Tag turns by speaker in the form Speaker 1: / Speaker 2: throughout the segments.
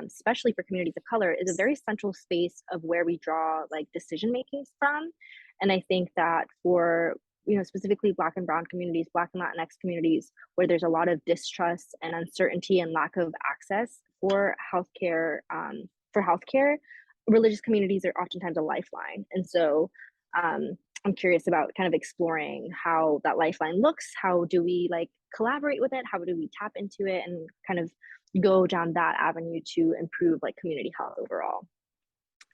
Speaker 1: especially for communities of color, is a very central space of where we draw like decision making from. And I think that for specifically Black and Brown communities, Black and Latinx communities, where there's a lot of distrust and uncertainty and lack of access for healthcare, religious communities are oftentimes a lifeline. And so I'm curious about kind of exploring how that lifeline looks. How do we like collaborate with it? How do we tap into it and kind of go down that avenue to improve like community health overall?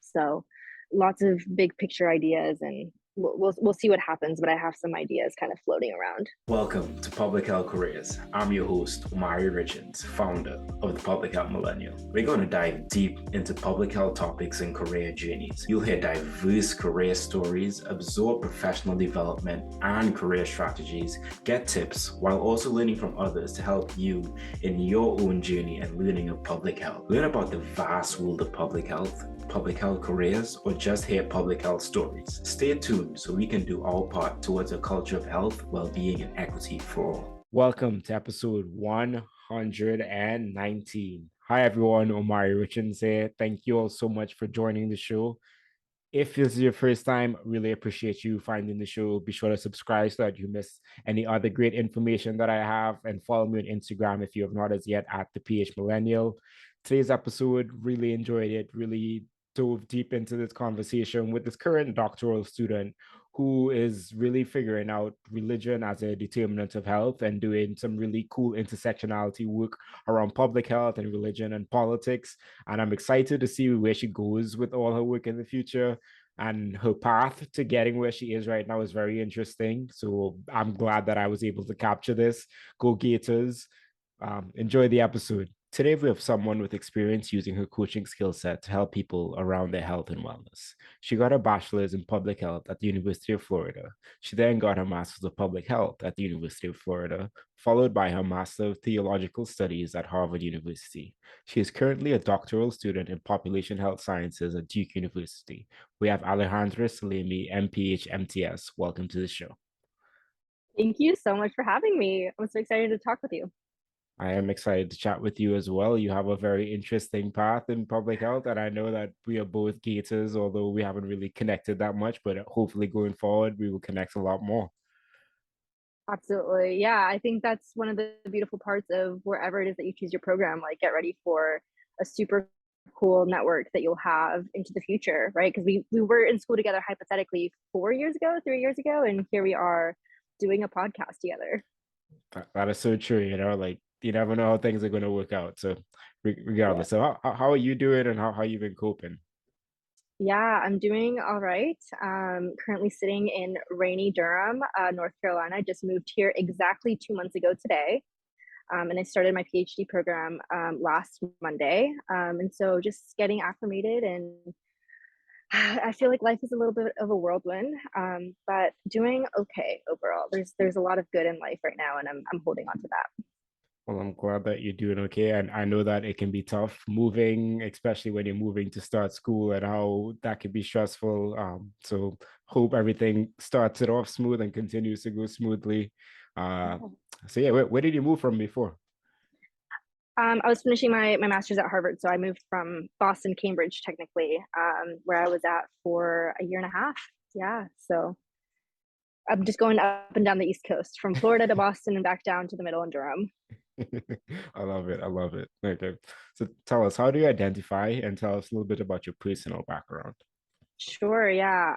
Speaker 1: So lots of big picture ideas, and we'll see what happens, but I have some ideas kind of floating around.
Speaker 2: Welcome to Public Health Careers. I'm your host, Omari Richards, founder of the Public Health Millennial. We're going to dive deep into public health topics and career journeys. You'll hear diverse career stories, absorb professional development and career strategies, get tips, while also learning from others to help you in your own journey and learning of public health. Learn about the vast world of public health careers, or just hear public health stories. Stay tuned so we can do our part towards a culture of health, well-being, and equity for all. Welcome to episode 119. Hi everyone, Omari Richards here. Thank you all so much for joining the show. If this is your first time, really appreciate you finding the show. Be sure to subscribe so that you miss any other great information that I have, and follow me on Instagram if you have not as yet at the PH Millennial. Today's episode, really enjoyed it, really dove deep into this conversation with this current doctoral student who is really figuring out religion as a determinant of health and doing some really cool intersectionality work around public health and religion and politics. And I'm excited to see where she goes with all her work in the future. And her path to getting where she is right now is very interesting. So I'm glad that I was able to capture this. Go Gators. Enjoy the episode. Today, we have someone with experience using her coaching skill set to help people around their health and wellness. She got her bachelor's in public health at the University of Florida. She then got her master's of public health at the University of Florida, followed by her Master of Theological Studies at Harvard University. She is currently a doctoral student in population health sciences at Duke University. We have Alejandra Salemi, MPH, MTS. Welcome to the show.
Speaker 1: Thank you so much for having me. I'm so excited to talk with you.
Speaker 2: I am excited to chat with you as well. You have a very interesting path in public health, and I know that we are both Gators, although we haven't really connected that much, but hopefully going forward, we will connect a lot more.
Speaker 1: Absolutely. Yeah, I think that's one of the beautiful parts of wherever it is that you choose your program. Like, get ready for a super cool network that you'll have into the future, right? Because we were in school together hypothetically 3 years ago, and here we are doing a podcast together.
Speaker 2: That is so true, like you never know how things are going to work out. So regardless, so how are you doing, and how you been coping?
Speaker 1: Yeah, I'm doing all right. Currently sitting in rainy Durham, North Carolina. I just moved here exactly 2 months ago today. And I started my PhD program last Monday. And so just getting acclimated, and I feel like life is a little bit of a whirlwind, but doing okay overall. There's a lot of good in life right now, and I'm holding on to that.
Speaker 2: Well, I'm glad that you're doing okay. And I know that it can be tough moving, especially when you're moving to start school, and how that can be stressful. So hope everything starts it off smooth and continues to go smoothly. So yeah, where did you move from before?
Speaker 1: I was finishing my master's at Harvard, so I moved from Boston, Cambridge, technically, where I was at for a year and a half. Yeah, so I'm just going up and down the East Coast, from Florida to Boston and back down to the middle in Durham.
Speaker 2: I love it. I love it. Okay. So tell us, how do you identify, and tell us a little bit about your personal background?
Speaker 1: Sure, yeah.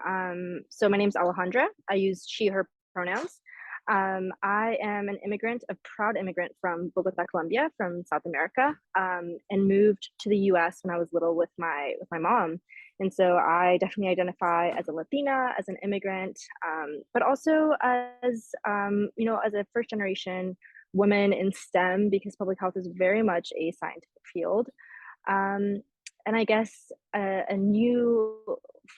Speaker 1: So my name's Alejandra. I use she, her pronouns. I am an immigrant, a proud immigrant from Bogota, Colombia, from South America, and moved to the US when I was little with my mom. And so I definitely identify as a Latina, as an immigrant, but also as as a first generation woman in STEM, because public health is very much a scientific field. And I guess a new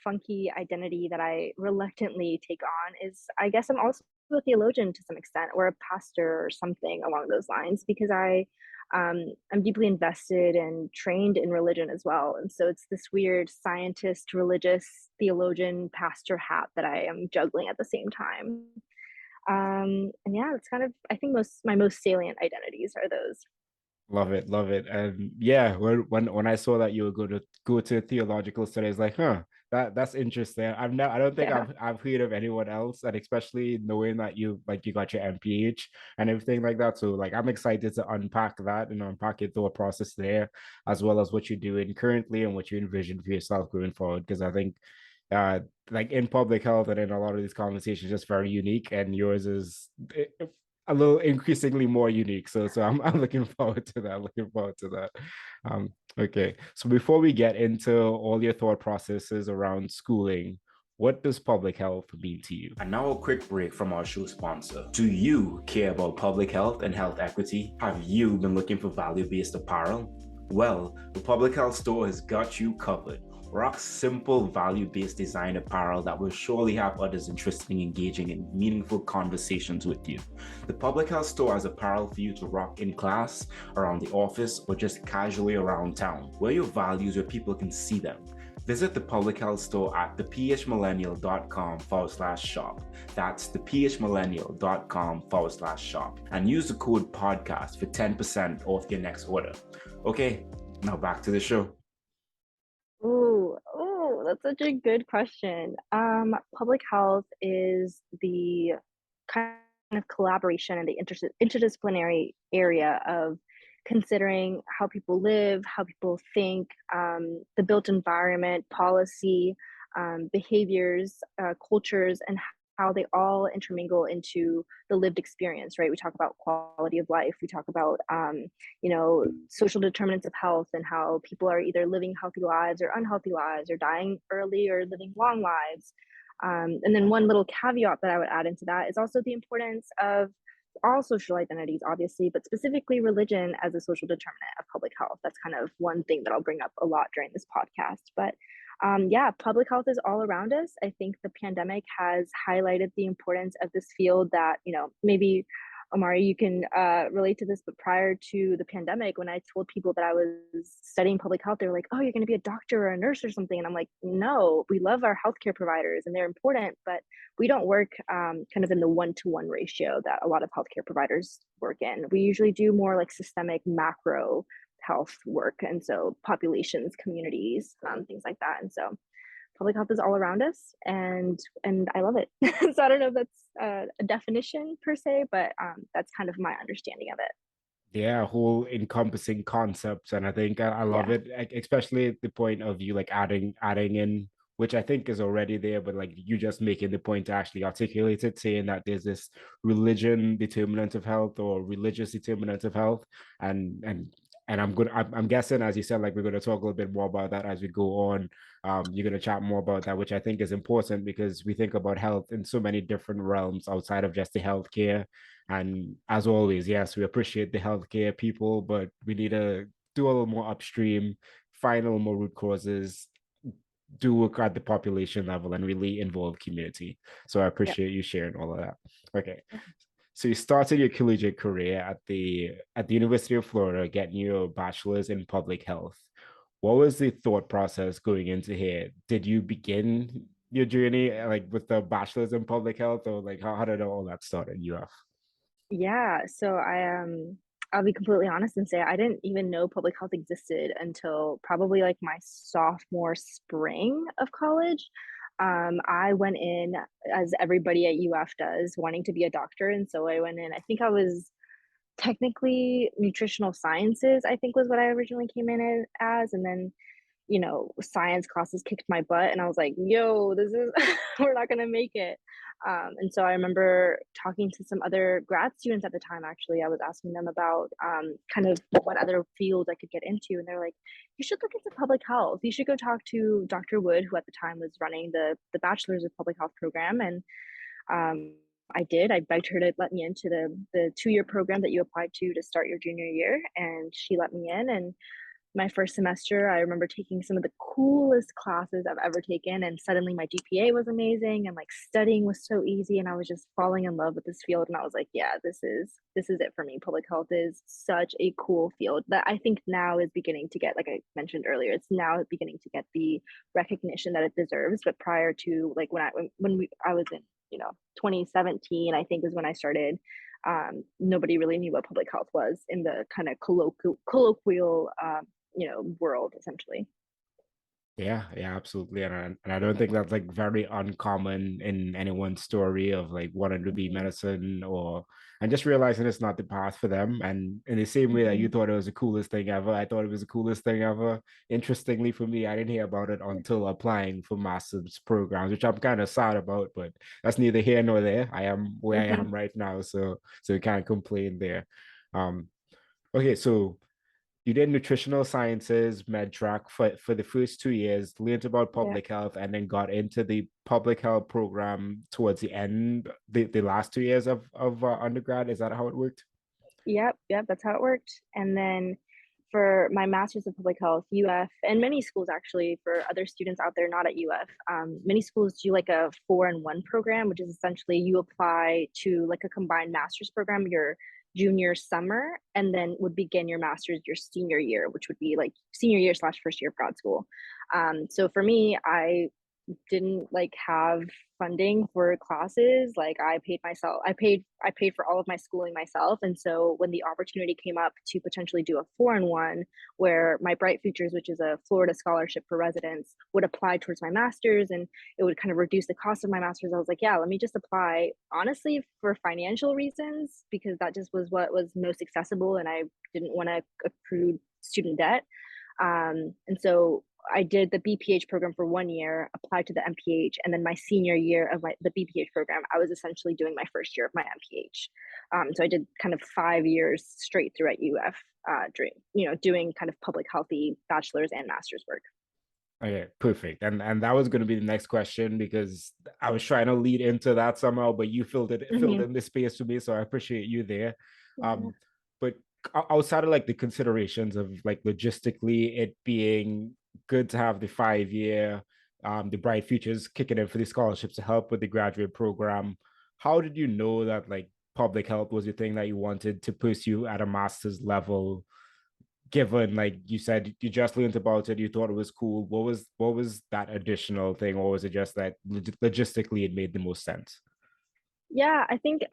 Speaker 1: funky identity that I reluctantly take on is, I guess I'm also a theologian to some extent, or a pastor or something along those lines, because I'm deeply invested and trained in religion as well. And so it's this weird scientist, religious, theologian, pastor hat that I am juggling at the same time. And yeah, it's kind of, I think my most salient identities are those.
Speaker 2: Love it, love it. And yeah, when I saw that you were going to go to theological studies, like, that's interesting. I don't think
Speaker 1: Yeah.
Speaker 2: I've heard of anyone else, and especially knowing that you got your MPH and everything like that. So like I'm excited to unpack that and unpack your thought process there, as well as what you're doing currently and what you envision for yourself going forward. Because I think uh like in public health and in a lot of these conversations just very unique, and yours is a little increasingly more unique. So I'm looking forward to that. Looking forward to that. Okay. So before we get into all your thought processes around schooling, what does public health mean to you? And now a quick break from our show sponsor. Do you care about public health and health equity? Have you been looking for value-based apparel? Well, the Public Health Store has got you covered. Rock simple value-based design apparel that will surely have others interested in engaging in meaningful conversations with you. The Public Health Store has apparel for you to rock in class, around the office, or just casually around town. Wear your values where people can see them. Visit the Public Health Store at thephmillennial.com/shop. That's thephmillennial.com/shop. And use the code podcast for 10% off your next order. Okay, now back to the show.
Speaker 1: That's such a good question. Public health is the kind of collaboration and the interdisciplinary area of considering how people live, how people think, the built environment, policy, behaviors, cultures, and how they all intermingle into the lived experience, right? We talk about quality of life. We talk about, social determinants of health and how people are either living healthy lives or unhealthy lives or dying early or living long lives. And then one little caveat that I would add into that is also the importance of all social identities, obviously, but specifically religion as a social determinant of public health. That's kind of one thing that I'll bring up a lot during this podcast. But yeah, public health is all around us. I think the pandemic has highlighted the importance of this field that, maybe Omari, you can relate to this, but prior to the pandemic, when I told people that I was studying public health, they were like, oh, you're going to be a doctor or a nurse or something. And I'm like, no, we love our healthcare providers and they're important, but we don't work kind of in the one-to-one ratio that a lot of healthcare providers work in. We usually do more like systemic macro health work. And so populations, communities, things like that. And so public health is all around us, and I love it. So I don't know if that's a definition per se, but that's kind of my understanding of it.
Speaker 2: Yeah, whole encompassing concepts, and I think I love
Speaker 1: Yeah.
Speaker 2: it, especially the point of you like adding in, which I think is already there, but like you just making the point to actually articulate it, saying that there's this religion determinant of health or religious determinant of health, and I'm guessing, as you said, like we're going to talk a little bit more about that as we go on. You're going to chat more about that, which I think is important because we think about health in so many different realms outside of just the healthcare. And as always, yes, we appreciate the healthcare people, but we need to do a little more upstream, find a little more root causes, do work at the population level, and really involve community. So I
Speaker 1: Yeah.
Speaker 2: appreciate you sharing all of that. Okay. So you started your collegiate career at the University of Florida, getting your bachelor's in public health. What was the thought process going into here? Did you begin your journey like with the bachelor's in public health, or like how did all that start at UF?
Speaker 1: Yeah, so I'll be completely honest and say I didn't even know public health existed until probably like my sophomore spring of college. I went in as everybody at UF does, wanting to be a doctor, and so I went in. I think I was technically nutritional sciences, I think was what I originally came in as, and then science classes kicked my butt and I was like, yo, this is we're not gonna make it. And so I remember talking to some other grad students at the time. Actually, I was asking them about kind of what other fields I could get into, and they're like, you should look into public health. You should go talk to Dr. Wood, who at the time was running the Bachelors of Public Health program. And I did. I begged her to let me into the 2-year program that you applied to start your junior year, and she let me in. And my first semester, I remember taking some of the coolest classes I've ever taken, and suddenly my GPA was amazing, and like studying was so easy, and I was just falling in love with this field. And I was like, yeah, this is it for me. Public health is such a cool field that I think now is beginning to get, like I mentioned earlier, it's now beginning to get the recognition that it deserves. But prior to like I was in 2017, I think, is when I started. Nobody really knew what public health was in the kind of colloquial world, essentially.
Speaker 2: Yeah, yeah, absolutely. And I don't think that's like very uncommon in anyone's story of like wanting to be
Speaker 1: Mhm.
Speaker 2: medicine or and just realizing it's not the path for them. And in the same way that you
Speaker 1: Mhm.
Speaker 2: thought it was the coolest thing ever, I thought it was the coolest thing ever. Interestingly for me, I didn't hear about it until applying for master's programs, which I'm kind of sad about, but that's neither here nor there. I am where I
Speaker 1: Mhm.
Speaker 2: am right now, so you can't complain there. Um, okay, so you did nutritional sciences, med track for the first 2 years, learned about
Speaker 1: Yeah.
Speaker 2: public health, and then got into the public health program towards the end, the last 2 years of undergrad. Is that how it worked?
Speaker 1: Yep, yep, that's how it worked. And then for my master's of public health, UF, and many schools actually, for other students out there not at UF, many schools do like a 4-in-1 program, which is essentially you apply to like a combined master's program your junior summer, and then would begin your master's your senior year, which would be like senior year slash first year of grad school. So for me, I didn't like have funding for classes. Like I paid for all of my schooling myself. And so when the opportunity came up to potentially do a 4-in-1 where my Bright Futures, which is a Florida scholarship for residents, would apply towards my master's and it would kind of reduce the cost of my master's, I was like, yeah, let me just apply, honestly, for financial reasons, because that just was what was most accessible and I didn't want to accrue student debt. And so I did the BPH program for 1 year, applied to the MPH, and then my senior year of the BPH program, I was essentially doing my first year of my MPH. So I did kind of 5 years straight through at UF, doing kind of public healthy bachelor's and master's work.
Speaker 2: Okay, perfect. And that was going to be the next question because I was trying to lead into that somehow, but you filled
Speaker 1: Mm-hmm.
Speaker 2: in the space for me, so I appreciate you there.
Speaker 1: Yeah.
Speaker 2: Um, but outside of like the considerations of like logistically it being good to have the 5 year, the Bright Futures kicking in for the scholarships to help with the graduate program, how did you know that like public health was the thing that you wanted to pursue at a master's level? Given like you said you just learned about it, you thought it was cool, what was that additional thing, or was it just that logistically it made the most sense?
Speaker 1: Yeah, I think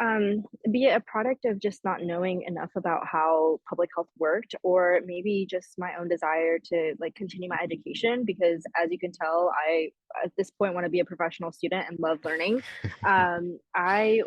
Speaker 1: be it a product of just not knowing enough about how public health worked, or maybe just my own desire to like continue my education, because as you can tell, I at this point want to be a professional student and love learning. I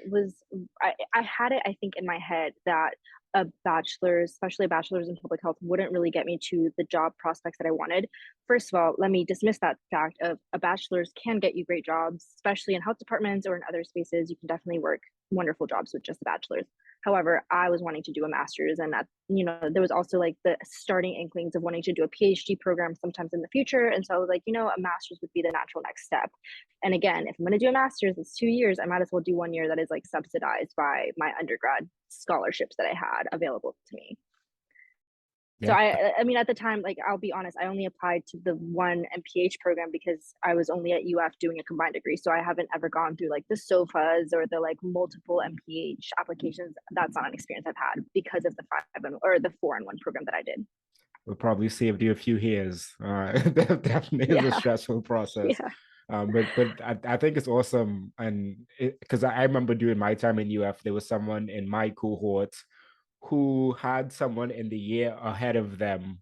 Speaker 1: had it, I think, in my head that a bachelor's, especially a bachelor's in public health, wouldn't really get me to the job prospects that I wanted. First of all, let me dismiss that fact of a bachelor's can get you great jobs, especially in health departments or in other spaces. You can definitely work wonderful jobs with just a bachelor's. However, I was wanting to do a master's, and that, there was also like the starting inklings of wanting to do a PhD program sometimes in the future. And so I was like, a master's would be the natural next step. And again, if I'm going to do a master's, it's 2 years. I might as well do 1 year that is like subsidized by my undergrad scholarships that I had available to me. So
Speaker 2: Yeah,
Speaker 1: I mean, at the time, like, I'll be honest, I only applied to the one MPH program because I was only at UF doing a combined degree. So I haven't ever gone through like the SOFAs or the like multiple MPH applications. That's not an experience I've had because of the 4-in-1 program that I did.
Speaker 2: we'll probably saved you a few years. That definitely is a
Speaker 1: Yeah.
Speaker 2: stressful process.
Speaker 1: Yeah.
Speaker 2: But I think it's awesome, and because I remember during my time in UF there was someone in my cohort who had someone in the year ahead of them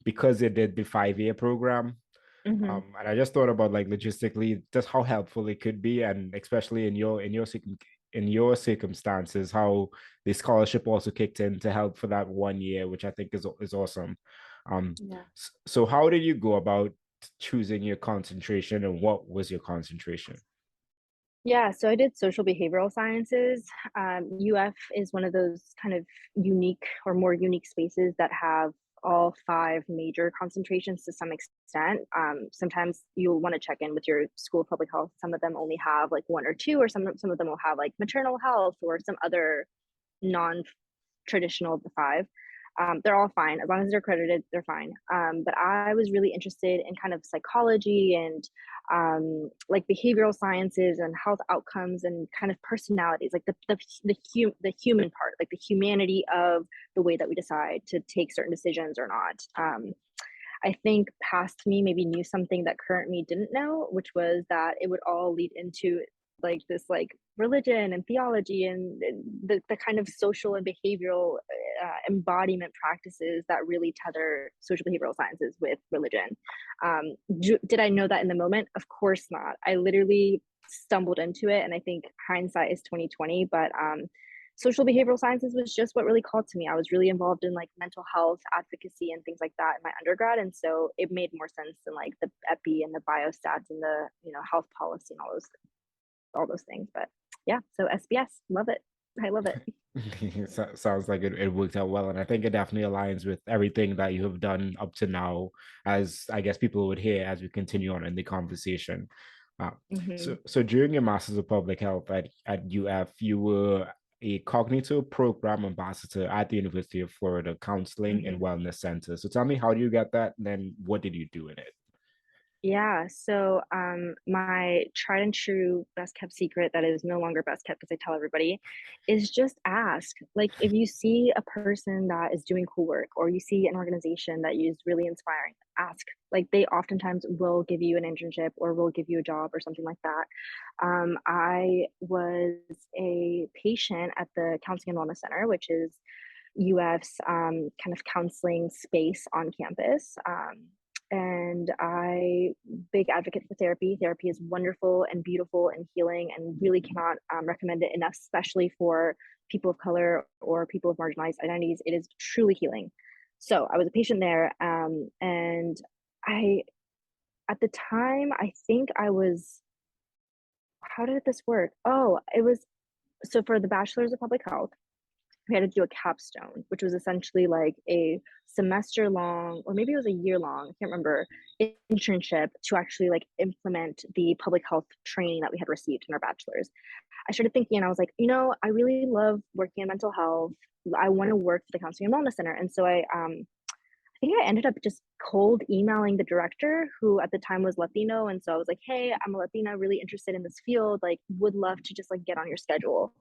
Speaker 2: because they did the 5 year program.
Speaker 1: Hmm.
Speaker 2: And I just thought about like logistically just how helpful it could be, and especially in your circumstances, how the scholarship also kicked in to help for that 1 year, which I think is awesome.
Speaker 1: Yeah.
Speaker 2: So how did you go about choosing your concentration, and what was your concentration?
Speaker 1: Yeah, so I did social behavioral sciences. UF is one of those kind of unique or more unique spaces that have all five major concentrations to some extent. Sometimes you'll want to check in with your school of public health. Some of them only have like one or two, or some of them will have like maternal health or some other non-traditional of the five. They're all fine as long as they're accredited. They're fine. But I was really interested in kind of psychology and like behavioral sciences and health outcomes and kind of personalities, like the human part, like the humanity of the way that we decide to take certain decisions or not. I think past me maybe knew something that current me didn't know, which was that it would all lead into like this like religion and theology and the kind of social and behavioral embodiment practices that really tether social behavioral sciences with religion. Did I know that in the moment? Of course not. I literally stumbled into it, and I think hindsight is 2020, but social behavioral sciences was just what really called to me. I was really involved in like mental health advocacy and things like that in my undergrad, and so it made more sense than like the epi and the biostats and the health policy and all those things. But yeah, so SBS, love it. I love it.
Speaker 2: Sounds like it worked out well, and I think it definitely aligns with everything that you have done up to now, as I guess people would hear as we continue on in the conversation. So during your Masters of Public Health at UF, you were a Cognito program ambassador at the University of Florida Counseling and Wellness Center. So tell me, how do you get that? And then what did you do in it?
Speaker 1: Yeah, so my tried and true best kept secret that is no longer best kept because I tell everybody is just ask. Like if you see a person that is doing cool work or you see an organization that is really inspiring, ask. Like they oftentimes will give you an internship or will give you a job or something like that. I was a patient at the Counseling and Wellness Center, which is UF's kind of counseling space on campus. And I big advocate for therapy. Therapy is wonderful and beautiful and healing, and really cannot recommend it enough, especially for people of color or people of marginalized identities. It is truly healing. So I was a patient there, and I, at the time, I think I was. How did this work? Oh, it was so for the Bachelors of Public Health, we had to do a capstone, which was essentially like a semester long, or maybe it was a year long, I can't remember, internship to actually like implement the public health training that we had received in our bachelor's. I started thinking, and I was like, I really love working in mental health. I want to work for the Counseling and Wellness Center. And so I think I ended up just cold emailing the director, who at the time was Latino. And so I was like, hey, I'm a Latina, really interested in this field, like would love to just like get on your schedule.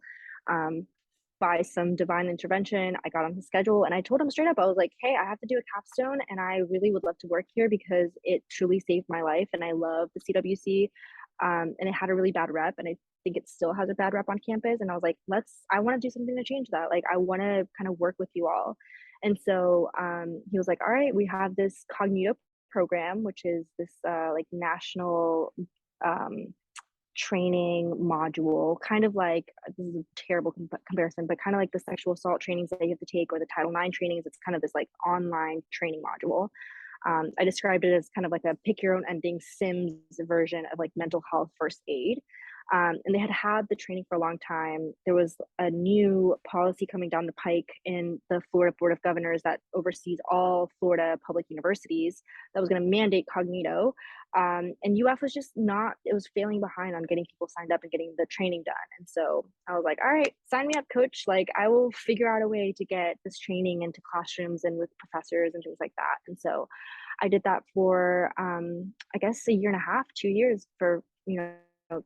Speaker 1: By some divine intervention, I got on his schedule, and I told him straight up, I was like, hey, I have to do a capstone and I really would love to work here because it truly saved my life and I love the CWC. And it had a really bad rep, and I think it still has a bad rep on campus. And I was like, I want to do something to change that. Like, I want to kind of work with you all. And so he was like, all right, we have this Cognito program, which is this like national training module, kind of like, this is a terrible comparison, but kind of like the sexual assault trainings that you have to take or the Title IX trainings. It's kind of this like online training module. I described it as kind of like a pick your own ending Sims version of like mental health first aid. And they had the training for a long time. There was a new policy coming down the pike in the Florida Board of Governors that oversees all Florida public universities that was going to mandate Cognito. And UF was just it was failing behind on getting people signed up and getting the training done. And so I was like, all right, sign me up, coach. Like, I will figure out a way to get this training into classrooms and with professors and things like that. And so I did that for, I guess, a year and a half, 2 years for,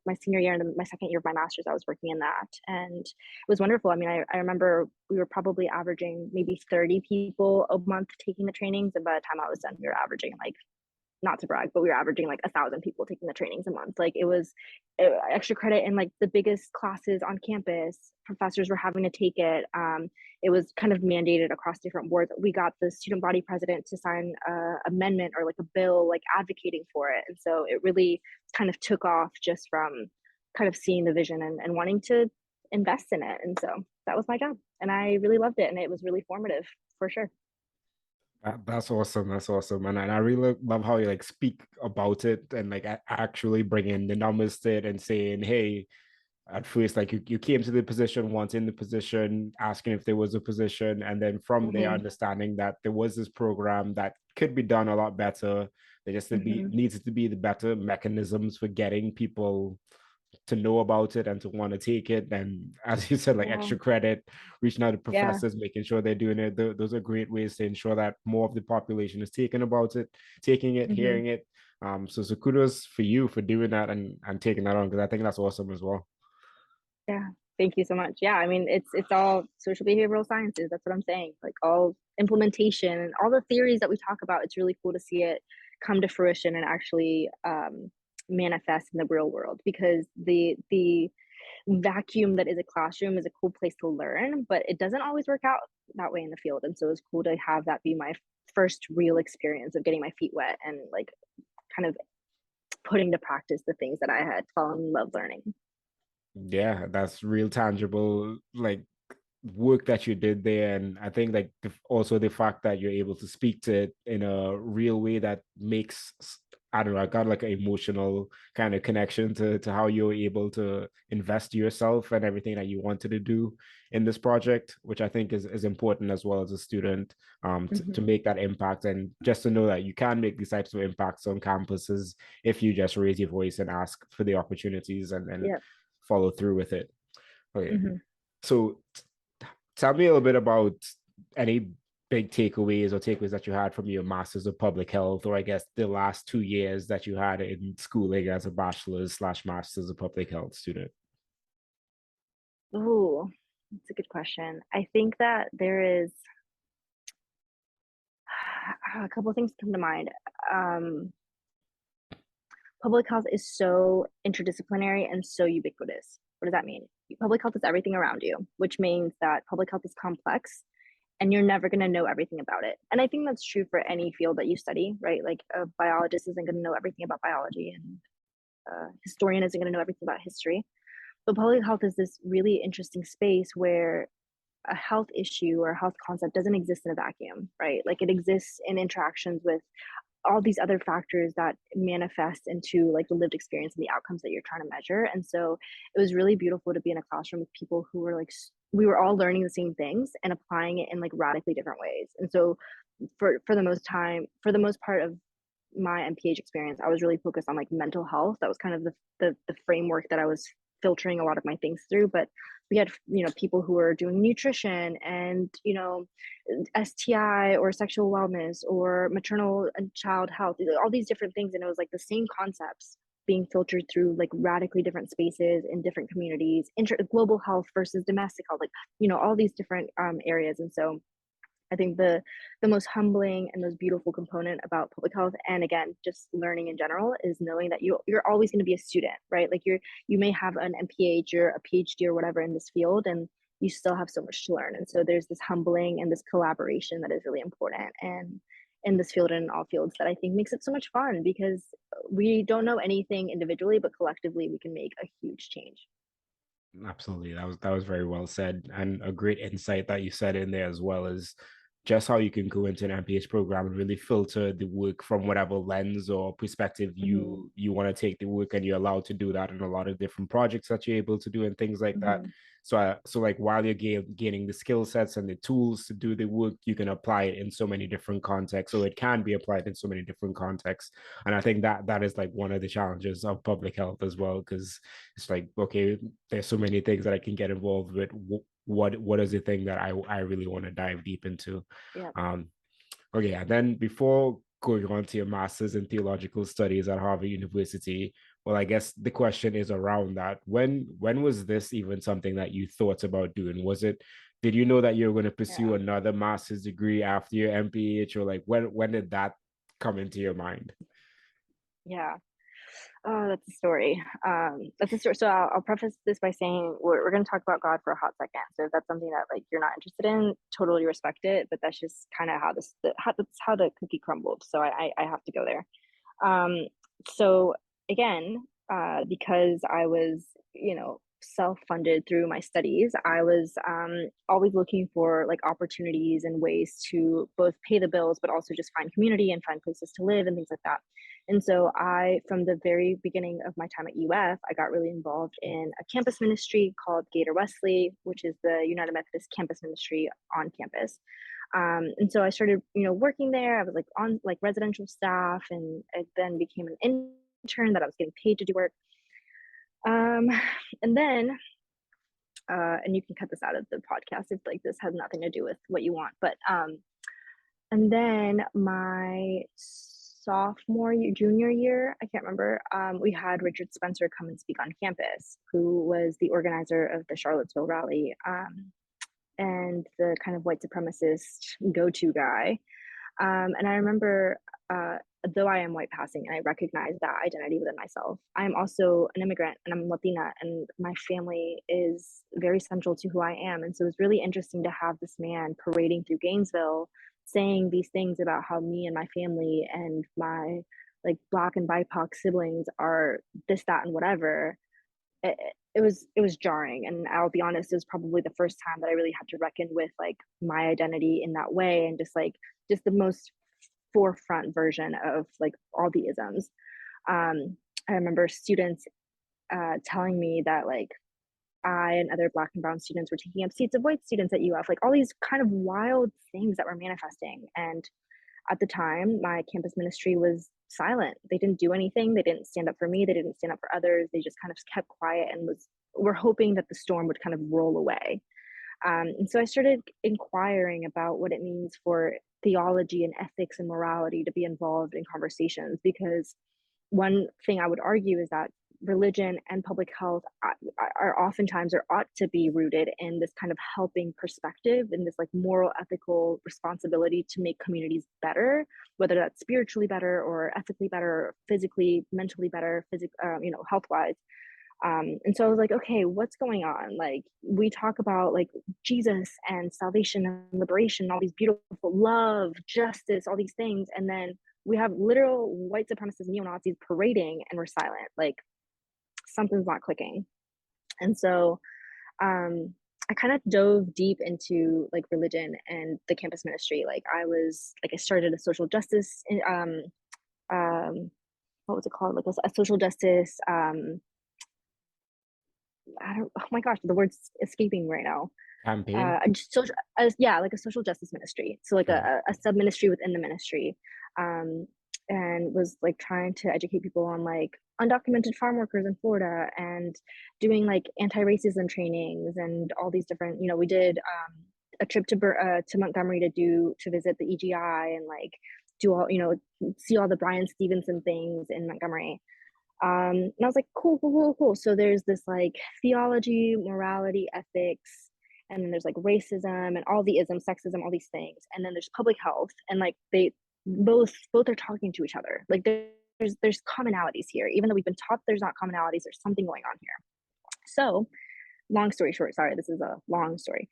Speaker 1: my senior year and my second year of my master's. I was working in that, and it was wonderful. I mean, I remember we were probably averaging maybe 30 people a month taking the trainings, and by the time I was done, we were averaging like, not to brag, but we were averaging like 1,000 people taking the trainings a month. Like, it was extra credit in like the biggest classes on campus. Professors were having to take it. It was kind of mandated across different boards. We got the student body president to sign an amendment or like a bill like advocating for it. And so it really kind of took off just from kind of seeing the vision and wanting to invest in it. And so that was my job, and I really loved it, and it was really formative for sure.
Speaker 2: That's awesome. That's awesome. And I really love how you like speak about it and like actually bringing the numbers to it and saying, hey, at first, like you came to the position, wanting the position, asking if there was a position, and then from there, understanding that there was this program that could be done a lot better. There just needs to be the better mechanisms for getting people to know about it and to want to take it. And as you said, like extra credit, reaching out to professors, making sure they're doing it. Those are great ways to ensure that more of the population is taking it, hearing it. So kudos for you for doing that and taking that on, because I think that's awesome as well.
Speaker 1: Yeah, thank you so much. Yeah, I mean, it's all social behavioral sciences. That's what I'm saying. Like, all implementation and all the theories that we talk about, it's really cool to see it come to fruition and actually manifest in the real world, because the vacuum that is a classroom is a cool place to learn, but it doesn't always work out that way in the field. And so it's cool to have that be my first real experience of getting my feet wet and like kind of putting to practice the things that I had fallen in love learning.
Speaker 2: Yeah, that's real tangible, like work that you did there. And I think like also the fact that you're able to speak to it in a real way that makes, I don't know, I got like an emotional kind of connection to how you're able to invest yourself and everything that you wanted to do in this project, which I think is important as well as a student, to make that impact, and just to know that you can make these types of impacts on campuses if you just raise your voice and ask for the opportunities and
Speaker 1: Yep.
Speaker 2: follow through with it. Okay.
Speaker 1: Mm-hmm.
Speaker 2: So tell me a little bit about any big takeaways that you had from your Masters of Public Health, or I guess the last 2 years that you had in schooling as a Bachelor's/Masters of Public Health student.
Speaker 1: Ooh, that's a good question. I think that there is a couple of things come to mind. Public health is so interdisciplinary and so ubiquitous. What does that mean? Public health is everything around you, which means that public health is complex and you're never going to know everything about it. And I think that's true for any field that you study, right? Like a biologist isn't going to know everything about biology, and a historian isn't going to know everything about history. But public health is this really interesting space where a health issue or a health concept doesn't exist in a vacuum, right? Like it exists in interactions with all these other factors that manifest into like the lived experience and the outcomes that you're trying to measure. And so it was really beautiful to be in a classroom with people who were like, we were all learning the same things and applying it in like radically different ways. And so for the most part of my MPH experience, I was really focused on like mental health. That was kind of the framework that I was filtering a lot of my things through. But we had, people who were doing nutrition and, STI or sexual wellness or maternal and child health, all these different things. And it was like the same concepts being filtered through like radically different spaces in different communities, global health versus domestic health, like, all these different areas. And so I think the most humbling and most beautiful component about public health, and again, just learning in general, is knowing that you're always going to be a student, right? Like you may have an MPH or a PhD or whatever in this field, and you still have so much to learn. And so there's this humbling and this collaboration that is really important, and in this field and in all fields, that I think makes it so much fun, because we don't know anything individually, but collectively we can make a huge change.
Speaker 2: Absolutely. That was very well said, and a great insight that you said in there as well is just how you can go into an MPH program and really filter the work from whatever lens or perspective
Speaker 1: Mm-hmm.
Speaker 2: you want to take the work, and you're allowed to do that in a lot of different projects that you're able to do and things like that.
Speaker 1: Mm-hmm.
Speaker 2: So like while you're gaining the skill sets and the tools to do the work, you can apply it in so many different contexts. So it can be applied in so many different contexts. And I think that is like one of the challenges of public health as well, because it's like, okay, there's so many things that I can get involved with. What is the thing that I really want to dive deep into?
Speaker 1: Yeah.
Speaker 2: Um, okay, and then before going on to your master's in theological studies at Harvard University, well, I guess the question is around that. When was this even something that you thought about doing? Did you know that you were going to pursue
Speaker 1: Yeah.
Speaker 2: another master's degree after your MPH, or like when did that come into your mind?
Speaker 1: Yeah. Oh, that's a story. That's a story. So I'll preface this by saying we're going to talk about God for a hot second. So if that's something that like you're not interested in, totally respect it. But that's just kind of that's how the cookie crumbled. So I have to go there. So again, because I was, self-funded through my studies, I was always looking for like opportunities and ways to both pay the bills, but also just find community and find places to live and things like that. And so from the very beginning of my time at UF, I got really involved in a campus ministry called Gator Wesley, which is the United Methodist campus ministry on campus. And so I started, working there. I was like on like residential staff, and I then became an intern that I was getting paid to do work. And then, and you can cut this out of the podcast if like this has nothing to do with what you want, but, and then my junior year, I can't remember, we had Richard Spencer come and speak on campus, who was the organizer of the Charlottesville rally, and the kind of white supremacist go-to guy. And I remember though I am white passing and I recognize that identity within myself, I am also an immigrant and I'm Latina, and my family is very central to who I am. And so it's really interesting to have this man parading through Gainesville saying these things about how me and my family and my like Black and BIPOC siblings are this, that, and whatever. It was jarring, and I'll be honest, it was probably the first time that I really had to reckon with like my identity in that way, and just the most forefront version of like all the isms. I remember students telling me that like I and other Black and brown students were taking up seats of white students at UF, like all these kind of wild things that were manifesting. And at the time, my campus ministry was silent. They didn't do anything. They didn't stand up for me. They didn't stand up for others. They just kind of kept quiet and were hoping that the storm would kind of roll away. And so I started inquiring about what it means for theology and ethics and morality to be involved in conversations, because one thing I would argue is that religion and public health are oftentimes, or ought to be, rooted in this kind of helping perspective and this like moral ethical responsibility to make communities better, whether that's spiritually better or ethically better or physically, mentally better, health wise. And so I was like, okay, what's going on? Like, we talk about like Jesus and salvation and liberation, all these beautiful love, justice, all these things, and then we have literal white supremacist neo-Nazis parading and we're silent. Like, something's not clicking. And so I kind of dove deep into like religion and the campus ministry. Like I started a social justice what was it called, like a social justice oh my gosh, the word's escaping right now.
Speaker 2: Campaign.
Speaker 1: Like a social justice ministry. So like a sub ministry within the ministry, and was like trying to educate people on like undocumented farm workers in Florida and doing like anti-racism trainings and all these different. We did a trip to Montgomery to visit the EGI and like do all see all the Brian Stevenson things in Montgomery. And I was like, cool. So there's this like theology, morality, ethics, and then there's like racism and all the isms, sexism, all these things. And then there's public health, and like they both are talking to each other. Like there's commonalities here, even though we've been taught there's not commonalities. There's something going on here. So, long story short, sorry, this is a long story.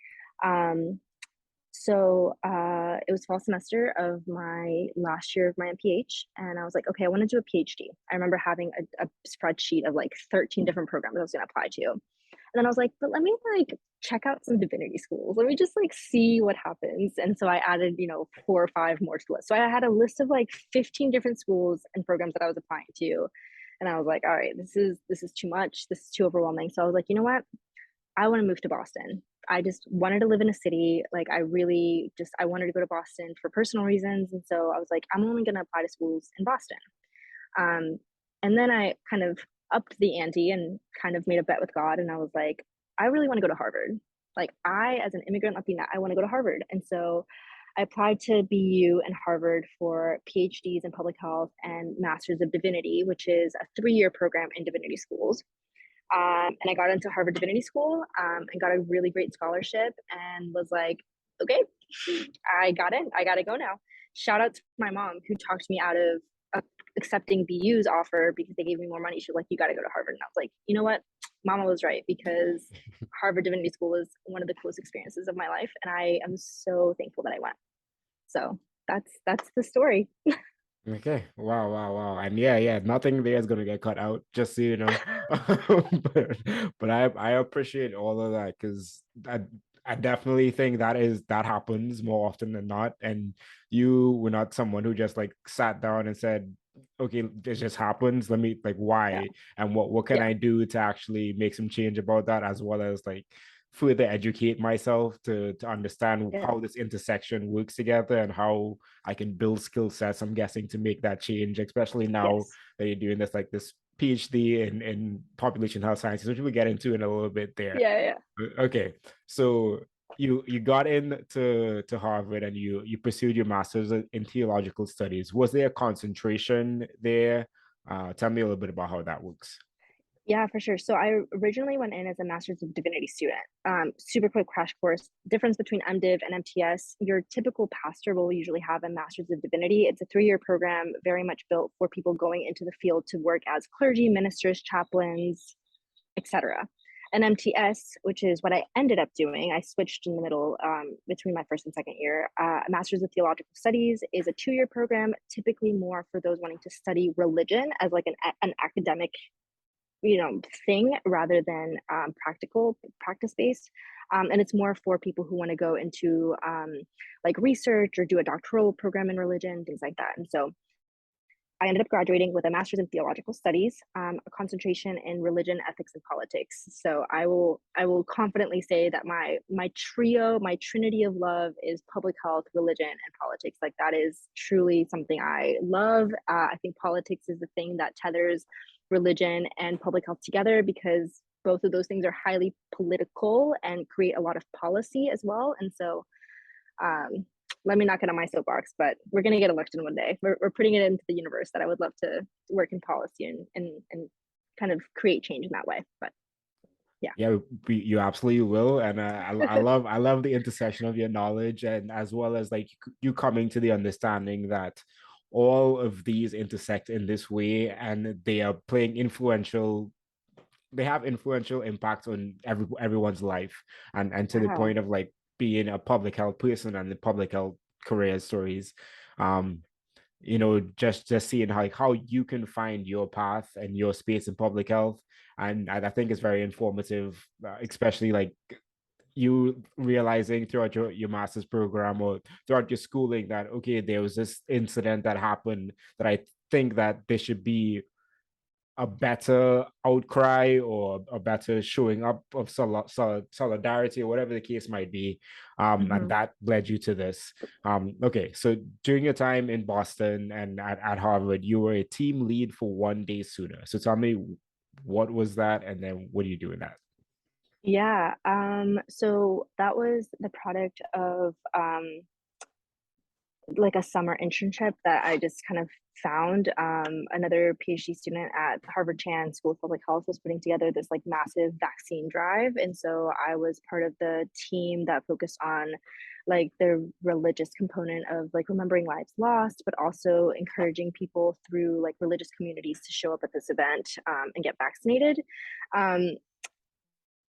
Speaker 1: So it was fall semester of my last year of my MPH, and I was like, okay, I want to do a PhD. I remember having a spreadsheet of like 13 different programs I was going to apply to. And then I was like, but let me like check out some divinity schools. Let me just like see what happens. And so I added, 4 or 5 more to the list. So I had a list of like 15 different schools and programs that I was applying to. And I was like, all right, this is too much. This is too overwhelming. So I was like, you know what? I want to move to Boston. I just wanted to live in a city. Like I wanted to go to Boston for personal reasons. And so I was like, I'm only going to apply to schools in Boston. And then I kind of upped the ante and kind of made a bet with God. And I was like, I really want to go to Harvard. Like as an immigrant Latina, I want to go to Harvard. And so I applied to BU and Harvard for PhDs in public health and Masters of Divinity, which is a 3-year program in divinity schools. And I got into Harvard Divinity School and got a really great scholarship and was like, okay, I got in. I got to go now. Shout out to my mom who talked me out of accepting BU's offer because they gave me more money. She was like, you got to go to Harvard. And I was like, you know what? Mama was right, because Harvard Divinity School was one of the coolest experiences of my life. And I am so thankful that I went. So that's the story.
Speaker 2: Okay. Wow. And yeah, nothing there is gonna get cut out, just so you know. but I appreciate all of that, because I definitely think that happens more often than not. And you were not someone who just like sat down and said, okay, this just happens. Let me like why
Speaker 1: Yeah.
Speaker 2: and what can I do to actually make some change about that, as well as like further educate myself to understand how this intersection works together and how I can build skill sets, I'm guessing, to make that change, especially now that you're doing this PhD in population health sciences, which we'll get into in a little bit there.
Speaker 1: Yeah.
Speaker 2: Okay. So you got into Harvard and you pursued your master's in theological studies. Was there a concentration there? Tell me a little bit about how that works.
Speaker 1: Yeah, for sure. So I originally went in as a Master's of Divinity student. Super quick crash course. Difference between MDiv and MTS. Your typical pastor will usually have a Master's of Divinity. It's a 3-year program, very much built for people going into the field to work as clergy, ministers, chaplains, etc. An MTS, which is what I ended up doing, I switched in the middle between my first and second year. A Master's of Theological Studies is a 2-year program, typically more for those wanting to study religion as like an academic thing rather than practice based, and it's more for people who want to go into like research or do a doctoral program in religion, things like that. And so I ended up graduating with a Master's in Theological Studies, a concentration in religion, ethics, and politics. So I will confidently say that my trio, my trinity of love is public health, religion, and politics. Like that is truly something I love. I think politics is the thing that tethers religion and public health together, because both of those things are highly political and create a lot of policy as well. And so um, let me not get on my soapbox, but we're going to get elected one day. We're putting it into the universe that I would love to work in policy and kind of create change in that way. But yeah.
Speaker 2: Yeah, you absolutely will, and I love the intersection of your knowledge, and as well as like you coming to the understanding that all of these intersect in this way, and they are playing influential. They have influential impacts on everyone's life, and to the
Speaker 1: Yeah.
Speaker 2: point of like being a public health person and the public health career stories. Um, just seeing how you can find your path and your space in public health, and I think it's very informative, especially like you realizing throughout your master's program or throughout your schooling that okay, there was this incident that happened that I think that there should be a better outcry or a better showing up of solidarity or whatever the case might be, and
Speaker 1: Mhm.
Speaker 2: that led you to this. Okay, so during your time in Boston and at Harvard, you were a team lead for One Day Sooner. So tell me, what was that, and then what do you do in that?
Speaker 1: Yeah. So that was the product of like a summer internship that I just kind of found. Another PhD student at Harvard Chan School of Public Health was putting together this like massive vaccine drive. And so I was part of the team that focused on like the religious component of like remembering lives lost, but also encouraging people through like religious communities to show up at this event and get vaccinated. Um,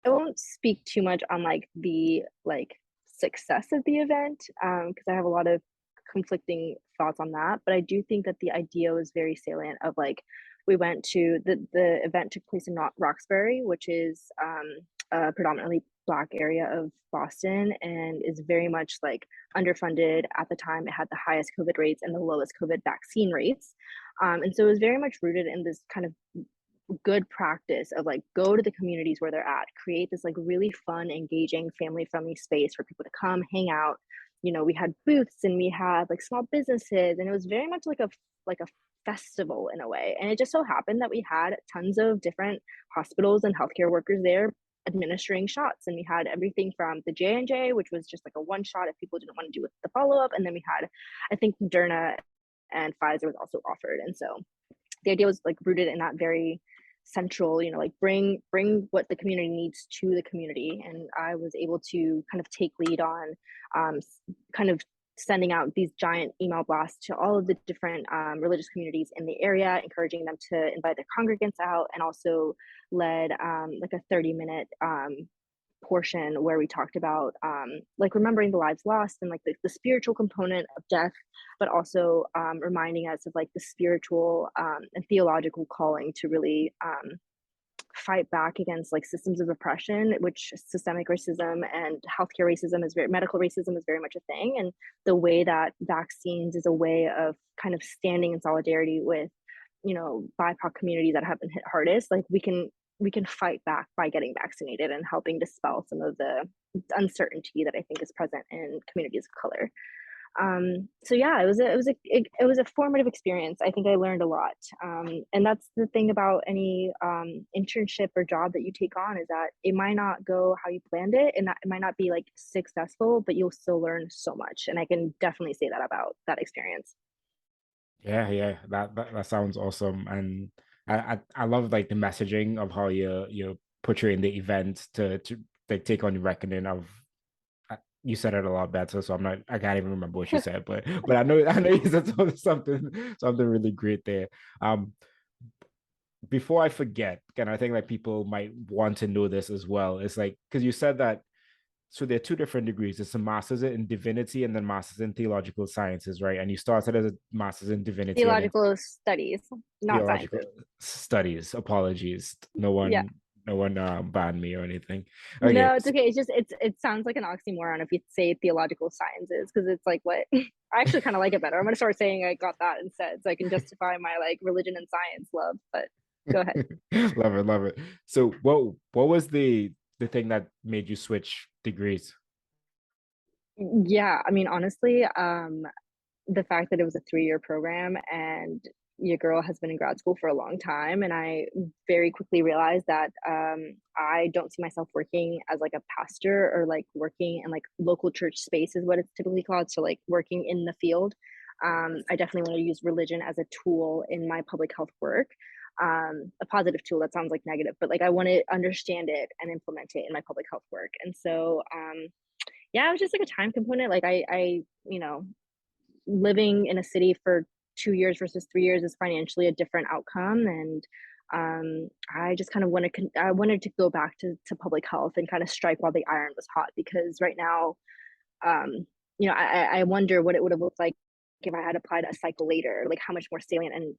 Speaker 1: I won't speak too much on like the like success of the event because I have a lot of conflicting thoughts on that. But I do think that the idea was very salient of like we went to the event took place in Roxbury, which is a predominantly Black area of Boston and is very much like underfunded. At the time, it had the highest COVID rates and the lowest COVID vaccine rates. And so it was very much rooted in this kind of good practice of like go to the communities where they're at, create this like really fun, engaging, family friendly space for people to come hang out. We had booths and we had like small businesses, and it was very much like a festival in a way. And it just so happened that we had tons of different hospitals and healthcare workers there administering shots, and we had everything from the J&J, which was just like a one shot if people didn't want to do the follow-up, and then we had, I think, Moderna and Pfizer was also offered. And so the idea was like rooted in that very central, like bring what the community needs to the community. And I was able to kind of take lead on kind of sending out these giant email blasts to all of the different religious communities in the area, encouraging them to invite their congregants out, and also led like a 30-minute portion where we talked about like remembering the lives lost and like the spiritual component of death, but also reminding us of like the spiritual and theological calling to really fight back against like systems of oppression, which systemic racism and healthcare racism is medical racism is very much a thing. And the way that vaccines is a way of kind of standing in solidarity with BIPOC communities that have been hit hardest. Like we can fight back by getting vaccinated and helping dispel some of the uncertainty that I think is present in communities of color. So yeah, it was a formative experience. I think I learned a lot, and that's the thing about any internship or job that you take on, is that it might not go how you planned it, and that it might not be like successful, but you'll still learn so much. And I can definitely say that about that experience.
Speaker 2: Yeah, that sounds awesome. And I love like the messaging of how you're portraying the event to like take on the reckoning of you said it a lot better, so I can't even remember what you said, but I know you said something really great there. Um, before I forget, and I think like people might want to know this as well, it's like because you said that so there are two different degrees. It's a master's in divinity and then master's in theological sciences, right? And you started as a master's in divinity and then
Speaker 1: Theological studies, not
Speaker 2: theological
Speaker 1: sciences.
Speaker 2: studies. Apologies,
Speaker 1: Yeah.
Speaker 2: no one banned me or anything. Okay,
Speaker 1: No, it's okay. It's just it sounds like an oxymoron if you say theological sciences because it's like what I actually kind of like it better. I'm gonna start saying I got that instead so I can justify my like religion and science love. But go ahead.
Speaker 2: love it, love it. So, what was the thing that made you switch degrees?
Speaker 1: Yeah, I mean, honestly, the fact that it was a 3-year program and your girl has been in grad school for a long time, and I very quickly realized that I don't see myself working as like a pastor or like working in like local church space is what it's typically called. So like working in the field. I definitely want to use religion as a tool in my public health work. A positive tool that sounds like negative, but like I want to understand it and implement it in my public health work. And so yeah, it was just like a time component. Like you know, living in a city for 2 years versus 3 years is financially a different outcome. And I just kind of I wanted to go back to public health and kind of strike while the iron was hot because right now, um, I wonder what it would have looked like if I had applied a cycle later, like how much more salient and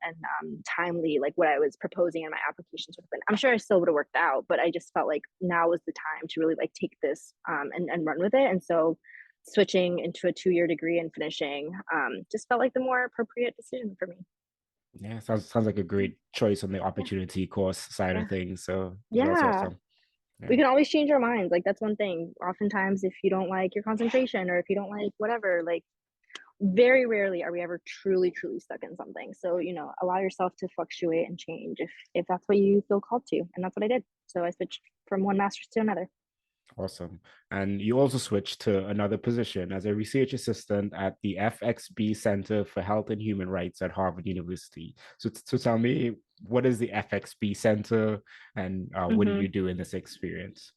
Speaker 1: timely, like what I was proposing in my applications would have been. I'm sure I still would have worked out, but I just felt like now was the time to really like take this and run with it. And so switching into a 2-year degree and finishing just felt like the more appropriate decision for me.
Speaker 2: Yeah, sounds like a great choice on the opportunity course side
Speaker 1: Yeah.
Speaker 2: of things. So that's
Speaker 1: Yeah.
Speaker 2: awesome.
Speaker 1: We
Speaker 2: Yeah,
Speaker 1: can always change our minds. Like that's one thing. Oftentimes, if you don't like your concentration or if you don't like whatever, like very rarely are we ever truly stuck in something. So allow yourself to fluctuate and change if that's what you feel called to, and that's what I did. So I switched from one master's to another.
Speaker 2: awesome. And you also switched to another position as a research assistant at the FXB Center for Health and Human Rights at Harvard University. So tell me, what is the FXB Center and what did
Speaker 1: Mm-hmm.
Speaker 2: you do in this experience?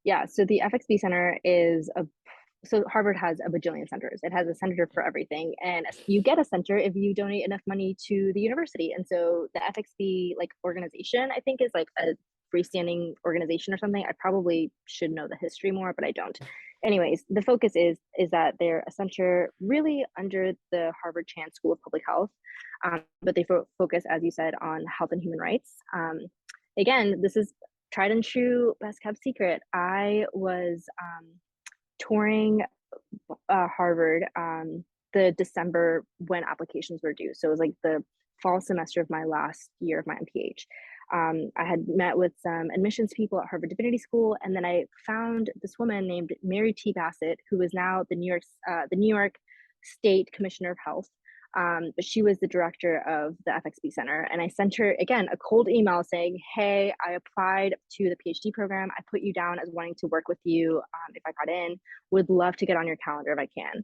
Speaker 1: Yeah, so the FXB Center is a so Harvard has a bajillion centers. It has a center for everything, and you get a center if you donate enough money to the university. And so the FXB like organization, I think, is like a freestanding organization or something. I probably should know the history more, but I don't. Anyways, the focus is that they're a center really under the Harvard Chan School of Public Health, but they focus, as you said, on health and human rights. Again, this is tried and true, best kept secret. I was touring Harvard the December when applications were due. So it was like the fall semester of my last year of my MPH. I had met with some admissions people at Harvard Divinity School, and then I found this woman named Mary T. Bassett, who is now the New York State Commissioner of Health. But she was the director of the FXB Center. And I sent her, again, a cold email saying, hey, I applied to the PhD program. I put you down as wanting to work with you if I got in. Would love to get on your calendar if I can.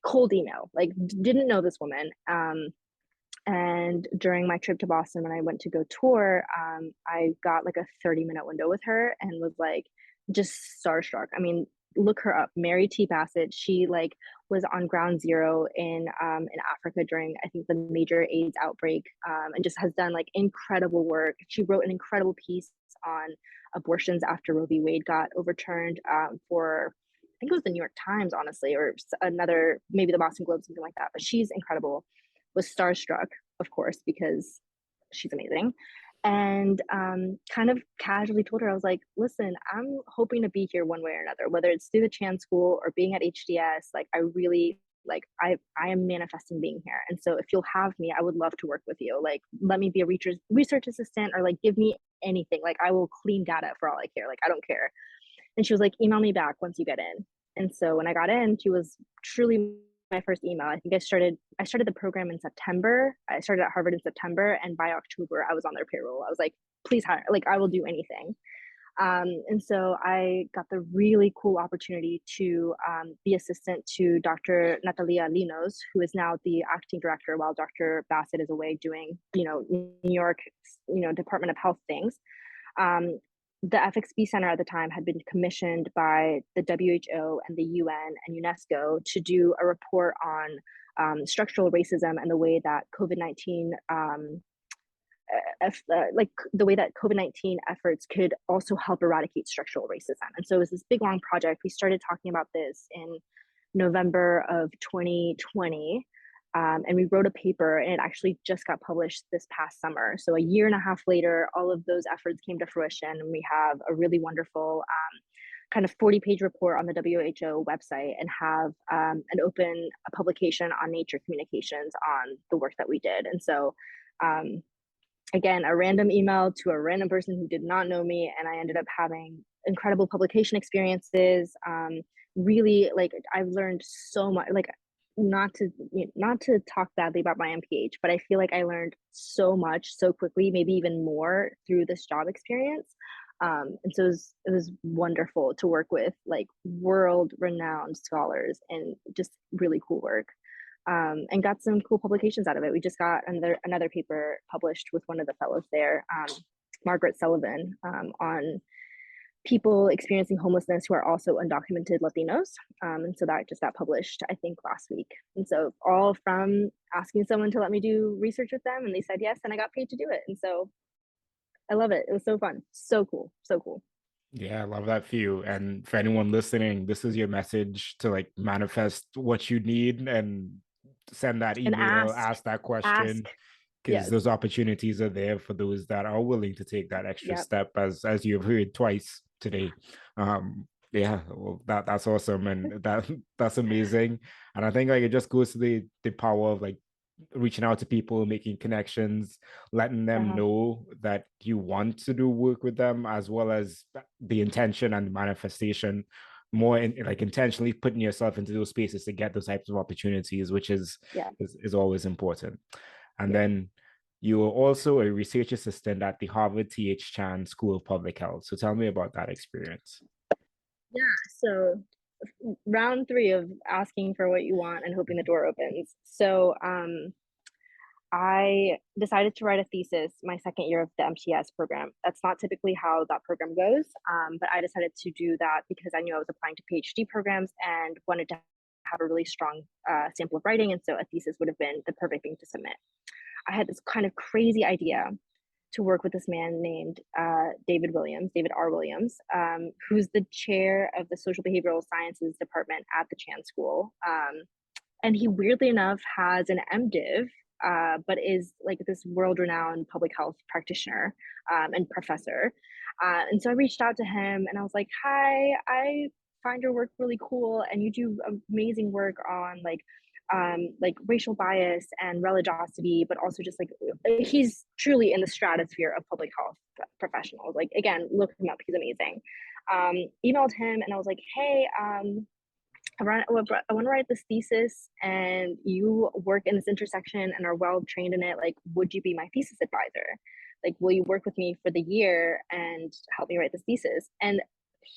Speaker 1: Cold email, like didn't know this woman. And during my trip to Boston, when I went to go tour, I got like a 30-minute window with her and was like just starstruck. I mean, look her up, Mary T. Bassett. She like was on ground zero in Africa during I think the major AIDS outbreak, and just has done like incredible work. She wrote an incredible piece on abortions after Roe v. Wade got overturned for I think it was the New York Times, honestly, or another maybe the Boston Globe, something like that. But she's incredible. Was starstruck, of course, because she's amazing. And kind of casually told her, I was like, listen, I'm hoping to be here one way or another, whether it's through the Chan School or being at HDS. Like, I really, like, I am manifesting being here. And so if you'll have me, I would love to work with you. Like, let me be a research assistant or like give me anything. Like, I will clean data for all I care. Like, I don't care. And she was like, email me back once you get in. And so when I got in, she was truly my first email. I think I started the program in September. I started at Harvard in September, and by October I was on their payroll. I was like, please hire, like I will do anything. And so I got the really cool opportunity to be assistant to Dr. Natalia Linos, who is now the acting director while Dr. Bassett is away doing, New York, Department of Health things. The FXB Center at the time had been commissioned by the WHO and the UN and UNESCO to do a report on structural racism and the way that COVID-19 like the way that COVID-19 efforts could also help eradicate structural racism. And so it was this big long project. We started talking about this in November of 2020. And we wrote a paper, and it actually just got published this past summer. So a year and a half later, all of those efforts came to fruition, and we have a really wonderful kind of 40-page report on the WHO website, and have an open publication on Nature Communications on the work that we did. And so again, a random email to a random person who did not know me, and I ended up having incredible publication experiences. Really, like, I've learned so much. Like, not to talk badly about my MPH, but I feel like I learned so much so quickly, maybe even more through this job experience. And so it was wonderful to work with like world-renowned scholars and just really cool work. And got some cool publications out of it. We just got another paper published with one of the fellows there, Margaret Sullivan, on people experiencing homelessness who are also undocumented Latinos. And so that just got published, I think, last week. And so all from asking someone to let me do research with them, and they said yes, and I got paid to do it. And so I love it. It was so fun. So cool. So cool.
Speaker 2: Yeah, I love that for you. And for anyone listening, this is your message to like manifest what you need and send that
Speaker 1: And
Speaker 2: email, ask that
Speaker 1: ask.
Speaker 2: question, because
Speaker 1: Yes.
Speaker 2: those opportunities are there for those that are willing to take that extra
Speaker 1: Yep.
Speaker 2: step, as you've heard twice today. Yeah, well, that's awesome, and that's amazing. And I think like it just goes to the power of like reaching out to people, making connections, letting them know that you want to do work with them, as well as the intention and the manifestation, more like intentionally putting yourself into those spaces to get those types of opportunities, which is always important. And then you were also a research assistant at the Harvard T.H. Chan School of Public Health. So tell me about that experience.
Speaker 1: Yeah, so round 3 of asking for what you want and hoping the door opens. So I decided to write a thesis my second year of the MTS program. That's not typically how that program goes, but I decided to do that because I knew I was applying to PhD programs and wanted to have a really strong sample of writing, and so a thesis would have been the perfect thing to submit. I had this kind of crazy idea to work with this man named David R. Williams, who's the chair of the Social Behavioral Sciences Department at the Chan School. And he, weirdly enough, has an MDiv, but is like this world-renowned public health practitioner and professor. And so I reached out to him and I was like, hi, I find your work really cool, and you do amazing work on like racial bias and religiosity, but also just like he's truly in the stratosphere of public health professionals. Like, again, look him up, he's amazing. Emailed him and I was like, hey, I want to write this thesis, and you work in this intersection and are well trained in it. Like, would you be my thesis advisor? Like, will you work with me for the year and help me write this thesis? And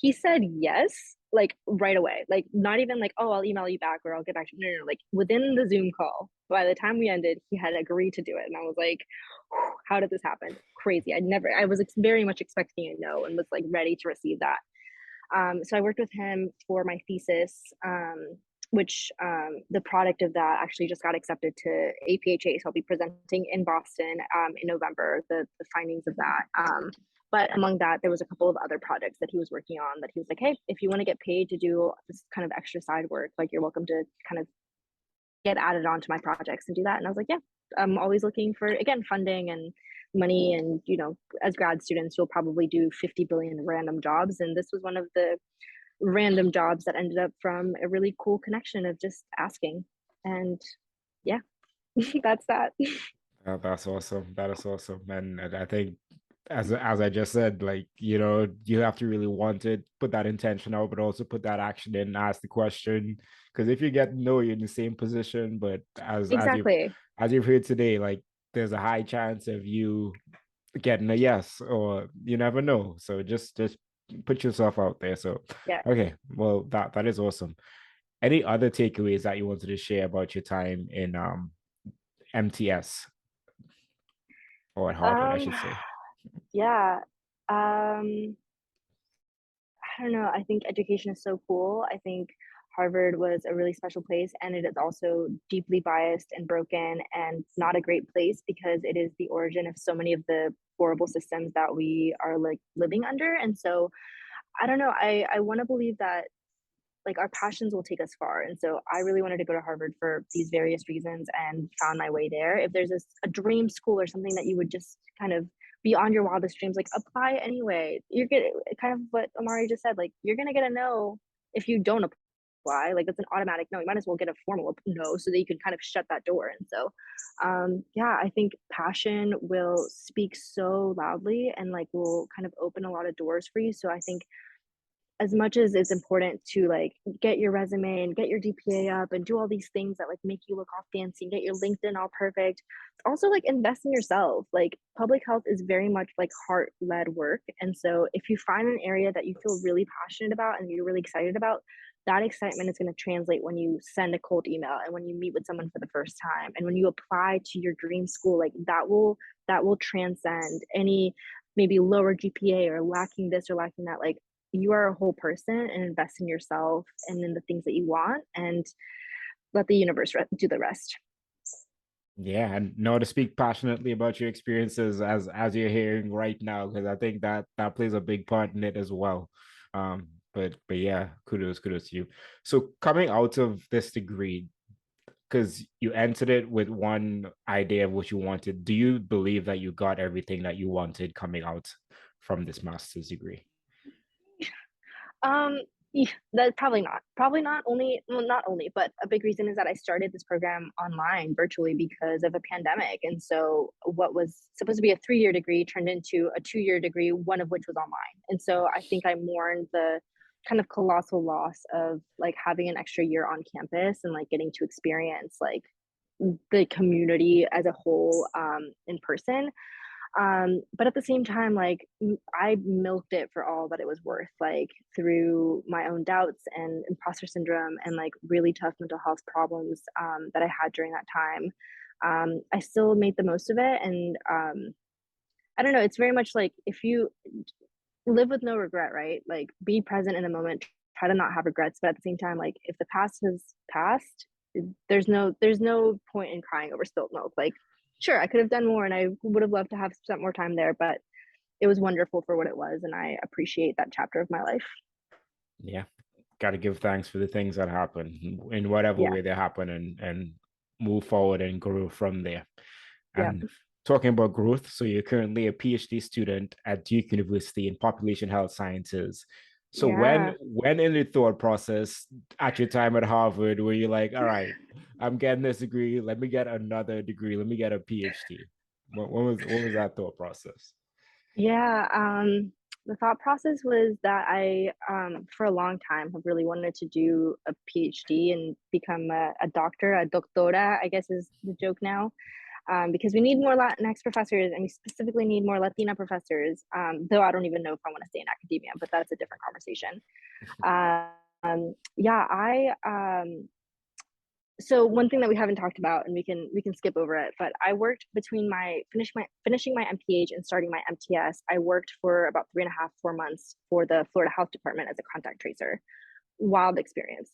Speaker 1: he said yes, like right away. Like, not even like, oh, I'll email you back or I'll get back to you. No, like within the Zoom call, by the time we ended, he had agreed to do it. And I was like, how did this happen? Crazy. I was very much expecting a no and was like ready to receive that. So I worked with him for my thesis, which the product of that actually just got accepted to APHA. So I'll be presenting in Boston in November, the findings of that. But among that, there was a couple of other projects that he was working on that he was like, hey, if you want to get paid to do this kind of extra side work, like you're welcome to kind of get added onto my projects and do that. And I was like, yeah, I'm always looking for, again, funding and money. And, as grad students, you'll probably do 50 billion random jobs. And this was one of the random jobs that ended up from a really cool connection of just asking. And yeah, that's that.
Speaker 2: That's awesome. That is awesome. And I think as I just said, like, you have to really want it, put that intention out, but also put that action in, ask the question. Because if you get no, you're in the same position. But
Speaker 1: Exactly.
Speaker 2: as you've heard today, like there's a high chance of you getting a yes, or you never know. So just put yourself out there. So
Speaker 1: Yeah.
Speaker 2: okay, well that is awesome. Any other takeaways that you wanted to share about your time in MTS or at Harvard, I
Speaker 1: Um,
Speaker 2: should say?
Speaker 1: yeah. I don't know. I think education is so cool. I think Harvard was a really special place, and it is also deeply biased and broken and not a great place because it is the origin of so many of the horrible systems that we are like living under. And so I don't know. I want to believe that like our passions will take us far. And so I really wanted to go to Harvard for these various reasons and found my way there. If there's a dream school or something that you would just kind of beyond your wildest dreams, like apply anyway. You're gonna kind of what Amari just said, like you're gonna get a no if you don't apply. Like that's an automatic no. You might as well get a formal no so that you can kind of shut that door. And so yeah, I think passion will speak so loudly and like will kind of open a lot of doors for you. So I think as much as it's important to like get your resume and get your GPA up and do all these things that like make you look all fancy and get your LinkedIn all perfect, also like invest in yourself. Like public health is very much like heart led work. And so if you find an area that you feel really passionate about and you're really excited about, that excitement is going to translate when you send a cold email and when you meet with someone for the first time and when you apply to your dream school. Like that will transcend any maybe lower GPA or lacking this or lacking that. Like you are a whole person and invest in yourself and in the things that you want and let the universe do the rest.
Speaker 2: Yeah, and know to speak passionately about your experiences as you're hearing right now, because I think that that plays a big part in it as well. But yeah, kudos to you. So coming out of this degree, because you entered it with one idea of what you wanted, do you believe that you got everything that you wanted coming out from this master's degree?
Speaker 1: Um, that probably not only, well, not only, but a big reason is that I started this program online virtually because of a pandemic. And so what was supposed to be a 3-year degree turned into a 2-year degree, one of which was online. And so I think I mourned the kind of colossal loss of like having an extra year on campus and like getting to experience like the community as a whole in person. But at the same time, like I milked it for all that it was worth, like through my own doubts and imposter syndrome and like really tough mental health problems that I had during that time. I still made the most of it. And I don't know, it's very much like if you live with no regret, right? Like be present in the moment, try to not have regrets. But at the same time, like if the past has passed, there's no point in crying over spilt milk. Like sure, I could have done more and I would have loved to have spent more time there, but it was wonderful for what it was. And I appreciate that chapter of my life.
Speaker 2: Yeah, got to give thanks for the things that happen in whatever
Speaker 1: Yeah.
Speaker 2: way they happen, and move forward and grow from there.
Speaker 1: Yeah.
Speaker 2: And talking about growth, so you're currently a PhD student at Duke University in population health sciences. So
Speaker 1: Yeah.
Speaker 2: when in the thought process at your time at Harvard were you like, all right, I'm getting this degree, let me get another degree, let me get a PhD? What was that thought process?
Speaker 1: Yeah. The thought process was that I, for a long time, have really wanted to do a PhD and become a doctor, a doctora, I guess is the joke now. Because we need more Latinx professors and we specifically need more Latina professors. Though I don't even know if I want to stay in academia, but that's a different conversation. Yeah, so one thing that we haven't talked about, and we can skip over it, but I worked between finishing my MPH and starting my MTS. I worked for about 3.5, 4 months for the Florida Health Department as a contact tracer. Wild experience,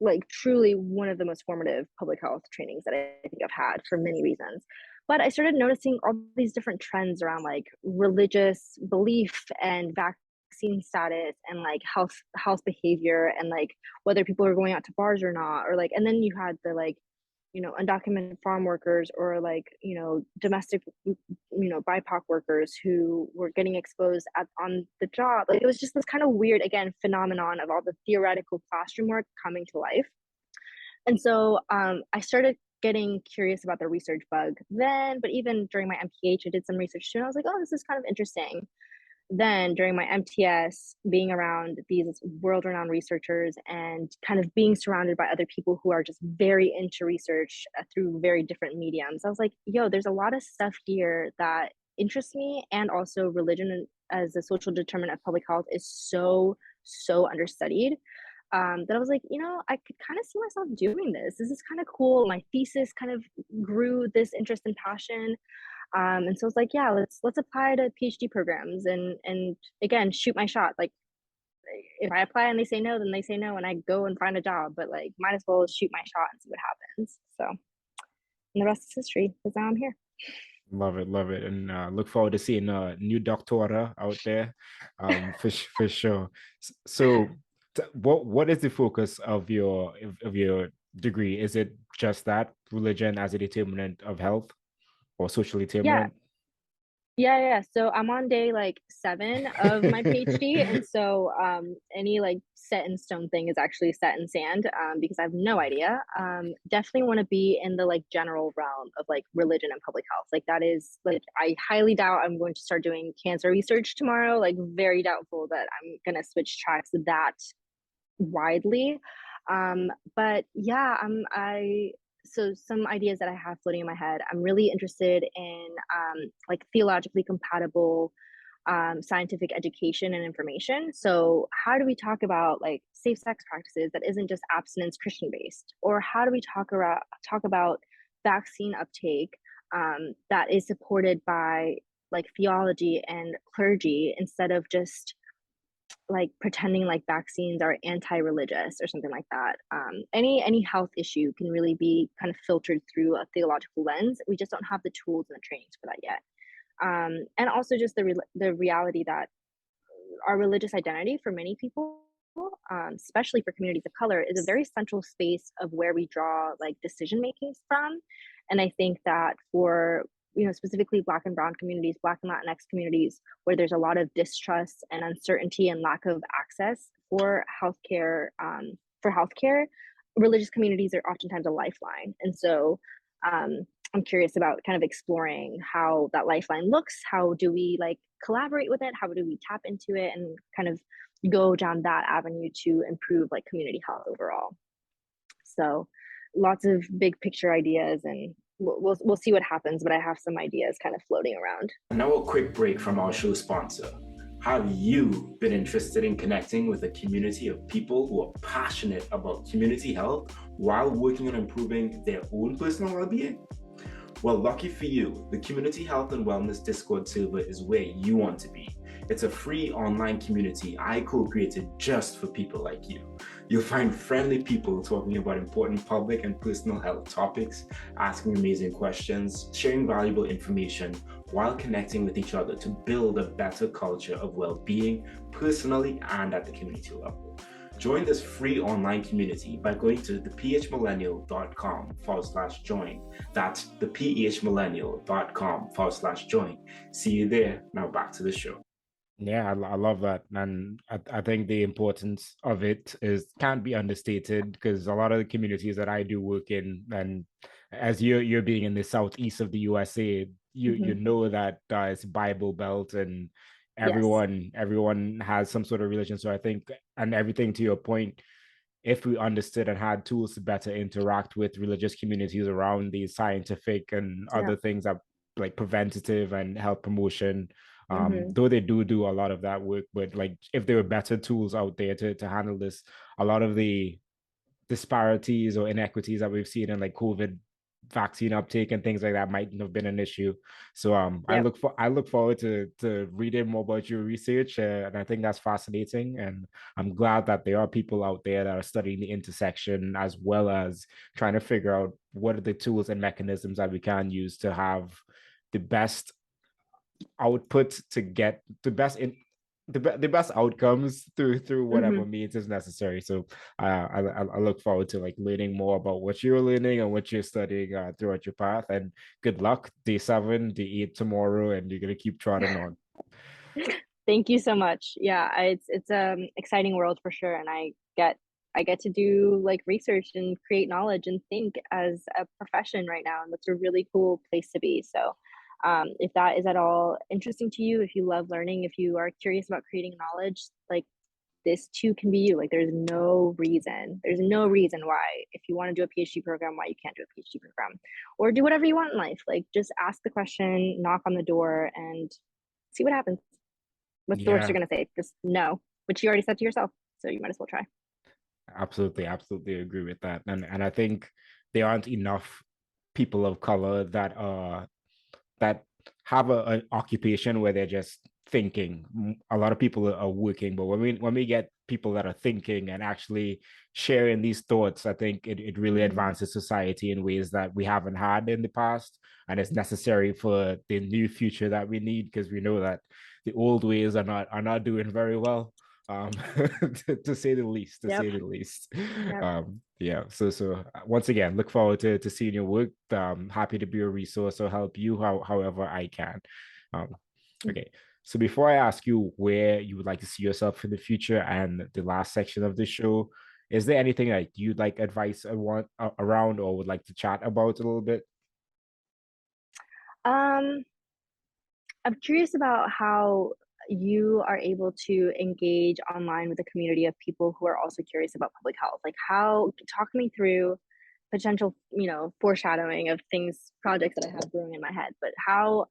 Speaker 1: like truly one of the most formative public health trainings that I think I've had for many reasons. But I started noticing all these different trends around like religious belief and vaccine status and like health behavior and like whether people are going out to bars or not, or like, and then you had the like undocumented farm workers or like domestic BIPOC workers who were getting exposed on the job. Like it was just this kind of weird again phenomenon of all the theoretical classroom work coming to life. And so I started getting curious about the research bug then, but even during my MPH I did some research too and I was like, oh, this is kind of interesting. Then during my MTS, being around these world-renowned researchers and kind of being surrounded by other people who are just very into research through very different mediums, I was like, yo, there's a lot of stuff here that interests me, and also religion as a social determinant of public health is so understudied, that I was like, I could kind of see myself doing this. This is kind of cool. My thesis kind of grew this interest and passion. And so I was like, yeah, let's apply to PhD programs and again, shoot my shot. Like if I apply and they say no, then they say no and I go and find a job, but like might as well shoot my shot and see what happens. So, and the rest is history because now I'm here.
Speaker 2: Love it, and look forward to seeing new doctora out there, for sure. So, what is the focus of your degree? Is it just that religion as a determinant of health or social
Speaker 1: Yeah,
Speaker 2: determinant?
Speaker 1: yeah. So I'm on day like 7 of my PhD, and so any like set in stone thing is actually set in sand because I have no idea. Definitely want to be in the like general realm of like religion and public health. Like that is like I highly doubt I'm going to start doing cancer research tomorrow. Like very doubtful that I'm gonna switch tracks that widely. But yeah, I so some ideas that I have floating in my head. I'm really interested in like theologically compatible scientific education and information. So how do we talk about like safe sex practices that isn't just abstinence Christian based, or how do we talk about vaccine uptake that is supported by like theology and clergy instead of just like pretending like vaccines are anti-religious or something like that. Any health issue can really be kind of filtered through a theological lens. We just don't have the tools and the trainings for that yet. And also just the reality that our religious identity for many people, especially for communities of color, is a very central space of where we draw like decision making from. And I think that for specifically Black and Brown communities, Black and Latinx communities, where there's a lot of distrust and uncertainty and lack of access for healthcare, religious communities are oftentimes a lifeline. And so I'm curious about kind of exploring how that lifeline looks. How do we like collaborate with it? How do we tap into it and kind of go down that avenue to improve like community health overall? So lots of big picture ideas, and we'll see what happens, but I have some ideas kind of floating around.
Speaker 2: Now a quick break from our show sponsor. Have you been interested in connecting with a community of people who are passionate about community health while working on improving their own personal well-being? Well, lucky for you, the Community Health and Wellness Discord server is where you want to be. It's a free online community I co-created just for people like you. You'll find friendly people talking about important public and personal health topics, asking amazing questions, sharing valuable information, while connecting with each other to build a better culture of well-being personally and at the community level. Join this free online community by going to thephmillennial.com/join. That's thephmillennial.com/join. See you there. Now back to the show. Yeah, I love that. And I think the importance of it can't be understated, because a lot of the communities that I do work in, and as you're being in the southeast of the USA, you know that it's Bible Belt, and
Speaker 1: Yes.
Speaker 2: everyone has some sort of religion. So I think, and everything to your point, if we understood and had tools to better interact with religious communities around these scientific and
Speaker 1: Yeah.
Speaker 2: other things that like preventative and health promotion,
Speaker 1: Mm-hmm.
Speaker 2: though they do a lot of that work, but like if there were better tools out there to handle this, a lot of the disparities or inequities that we've seen in like COVID vaccine uptake and things like that mightn't have been an issue. So
Speaker 1: Yep.
Speaker 2: I look forward to reading more about your research, and I think that's fascinating. And I'm glad that there are people out there that are studying the intersection, as well as trying to figure out what are the tools and mechanisms that we can use to have the best output, to get the best outcomes through
Speaker 1: Mm-hmm.
Speaker 2: whatever means is necessary. So I look forward to like learning more about what you're learning and what you're studying throughout your path. And good luck, day 7, day 8 tomorrow, and you're gonna keep trotting on.
Speaker 1: Thank you so much. Yeah, it's exciting world for sure, and I get to do like research and create knowledge and think as a profession right now, and that's a really cool place to be. So, if that is at all interesting to you, if you love learning, if you are curious about creating knowledge, like this too can be you. Like there's no reason why, if you want to do a PhD program, why you can't do a PhD program, or do whatever you want in life. Like just ask the question, knock on the door, and see what happens. What's the worst
Speaker 2: Yeah,
Speaker 1: you're gonna say? Just no, which you already said to yourself. So you might as well try.
Speaker 2: absolutely agree with that. And I think there aren't enough people of color that have an occupation where they're just thinking. A lot of people are working, but when we get people that are thinking and actually sharing these thoughts, I think it really
Speaker 1: Mm-hmm.
Speaker 2: advances society in ways that we haven't had in the past. And it's necessary for the new future that we need, because we know that the old ways are not doing very well. Um, to say the least, to
Speaker 1: Yep.
Speaker 2: say the least.
Speaker 1: Yep.
Speaker 2: Yeah. So once again, look forward to seeing your work. Happy to be a resource or help you however I can. Um, okay. So before I ask you where you would like to see yourself in the future and the last section of the show, is there anything that you'd like advice around or would like to chat about a little bit?
Speaker 1: Um, I'm curious about how you are able to engage online with a community of people who are also curious about public health. Like how talk me through potential, foreshadowing of things, projects that I have brewing in my head, but how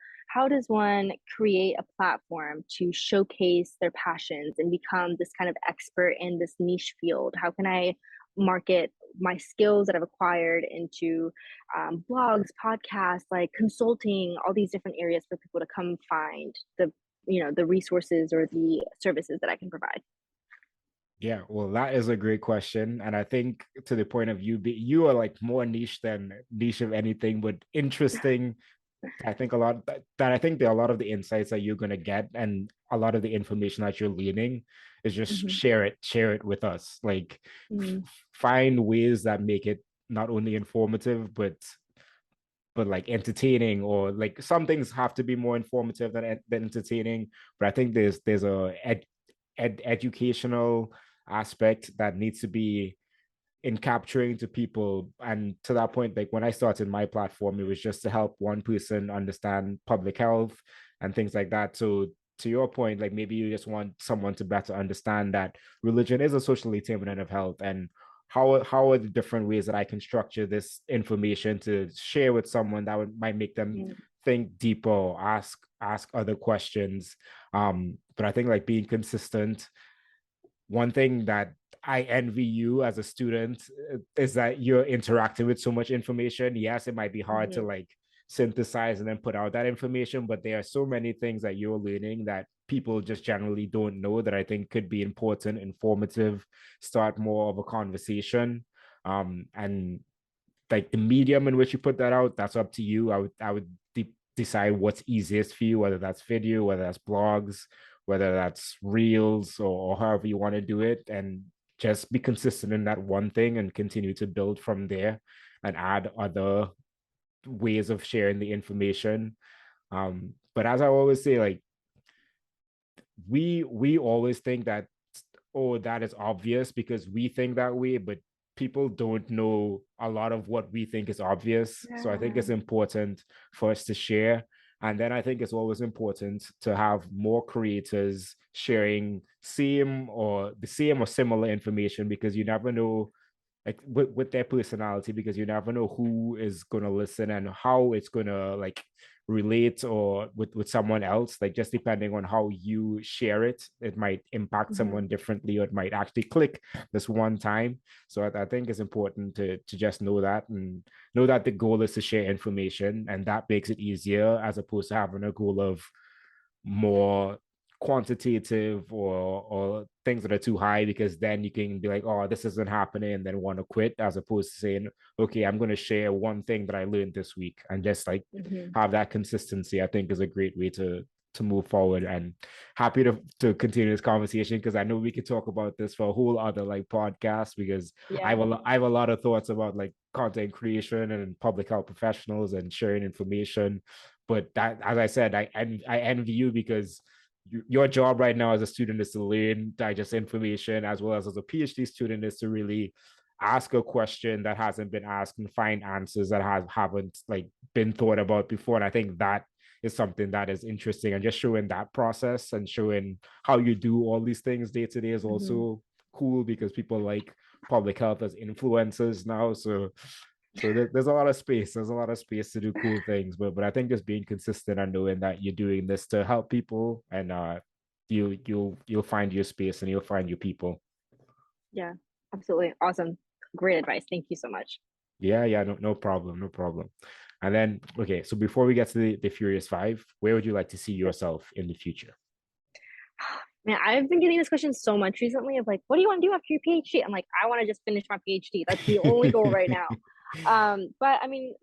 Speaker 1: does one create a platform to showcase their passions and become this kind of expert in this niche field? How can I market my skills that I've acquired into blogs, podcasts, like consulting, all these different areas for people to come find the resources or the services that I can provide.
Speaker 2: Yeah, well, that is a great question, and I think to the point of you are like more niche than niche of anything, but interesting. I think a lot that I think there are a lot of the insights that you're going to get and a lot of the information that you're learning is just
Speaker 1: Mm-hmm.
Speaker 2: share it with us. Like
Speaker 1: Mm-hmm.
Speaker 2: find ways that make it not only informative but like entertaining, or like some things have to be more informative than entertaining. But I think there's a educational aspect that needs to be in capturing to people. And to that point, like when I started my platform, it was just to help one person understand public health and things like that. So to your point, like maybe you just want someone to better understand that religion is a social determinant of health, and how are the different ways that I can structure this information to share with someone that might make them think deeper or ask other questions. But I think like being consistent, one thing that I envy you as a student is that you're interacting with so much information. Yes, it might be hard to
Speaker 1: Mm-hmm.
Speaker 2: like synthesize and then put out that information, but there are so many things that you're learning that people just generally don't know that I think could be important, informative, start more of a conversation. And like the medium in which you put that out, that's up to you. I would decide what's easiest for you, whether that's video, whether that's blogs, whether that's reels, or however you want to do it, and just be consistent in that one thing and continue to build from there and add other ways of sharing the information. But as I always say, like we always think that, oh, that is obvious because we think that way, but people don't know a lot of what we think is obvious. So I think
Speaker 1: Yeah.
Speaker 2: it's important for us to share. And then I think it's always important to have more creators sharing the same or similar information, because you never know, like with their personality, because you never know who is going to listen and how it's going to like relate or with someone else. Like just depending on how you share it, it might impact
Speaker 1: Mm-hmm.
Speaker 2: someone differently, or it might actually click this one time. So I think it's important to just know that, and know that the goal is to share information, and that makes it easier as opposed to having a goal of more quantitative or things that are too high, because then you can be like, oh, this isn't happening, and then want to quit, as opposed to saying, okay, I'm going to share one thing that I learned this week and just like
Speaker 1: Mm-hmm.
Speaker 2: have that consistency. I think is a great way to move forward. And happy to continue this conversation, because I know we could talk about this for a whole other like podcast, because
Speaker 1: Yeah.
Speaker 2: I have a lot of thoughts about like content creation and public health professionals and sharing information. But that, as I said, I envy you, because your job right now as a student is to learn, digest information, as well as a PhD student is to really ask a question that hasn't been asked and find answers that haven't like been thought about before. And I think that is something that is interesting, and just showing that process and showing how you do all these things day to day is
Speaker 1: Mm-hmm.
Speaker 2: also cool, because people like public health as influencers now. So there's a lot of space. There's a lot of space to do cool things, but I think just being consistent and knowing that you're doing this to help people, and you'll find your space and you'll find your people.
Speaker 1: Yeah, absolutely. Awesome. Great advice. Thank you so much.
Speaker 2: Yeah, no problem, no problem. And then, okay, so before we get to the Furious Five, where would you like to see yourself in the future?
Speaker 1: Man, I've been getting this question so much recently of like, what do you want to do after your PhD? I'm like, I want to just finish my PhD. That's the only goal right now. But I mean,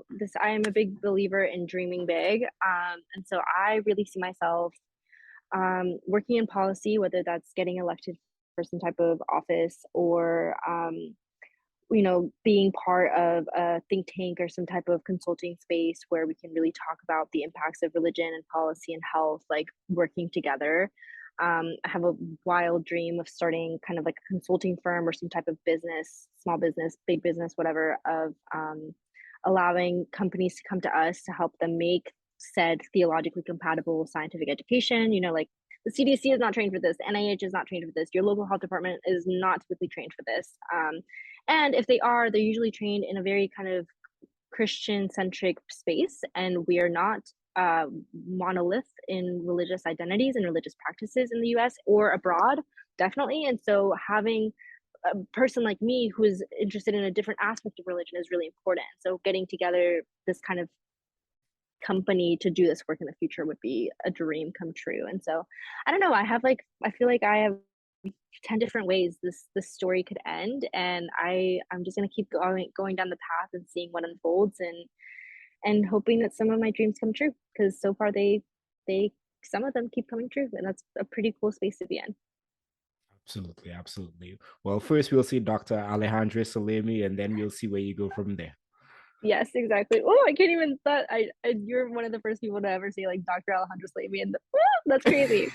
Speaker 1: this I am a big believer in dreaming big. And so I really see myself working in policy, whether that's getting elected for some type of office or being part of a think tank or some type of consulting space where we can really talk about the impacts of religion and policy and health, like working together. I have a wild dream of starting kind of like a consulting firm or some type of business, small business, big business, whatever, of allowing companies to come to us to help them make said theologically compatible scientific education. Like the CDC is not trained for this, NIH is not trained for this, your local health department is not typically trained for this. And if they are, they're usually trained in a very kind of Christian centric space, and we are not monolith in religious identities and religious practices in the US or abroad, definitely. And so having a person like me who is interested in a different aspect of religion is really important. So getting together this kind of company to do this work in the future would be a dream come true. And so I don't know, I feel like I have 10 different ways this story could end, and I'm just going to keep going down the path and seeing what unfolds, and hoping that some of my dreams come true, because so far they some of them keep coming true, and that's a pretty cool space to be in.
Speaker 2: Absolutely, absolutely. Well, first we'll see Dr. Alejandra Salemi, and then we'll see where you go from there.
Speaker 1: Yes, exactly. Oh, I can't even thought you're one of the first people to ever say like Dr. Alejandra Salemi, and that's crazy.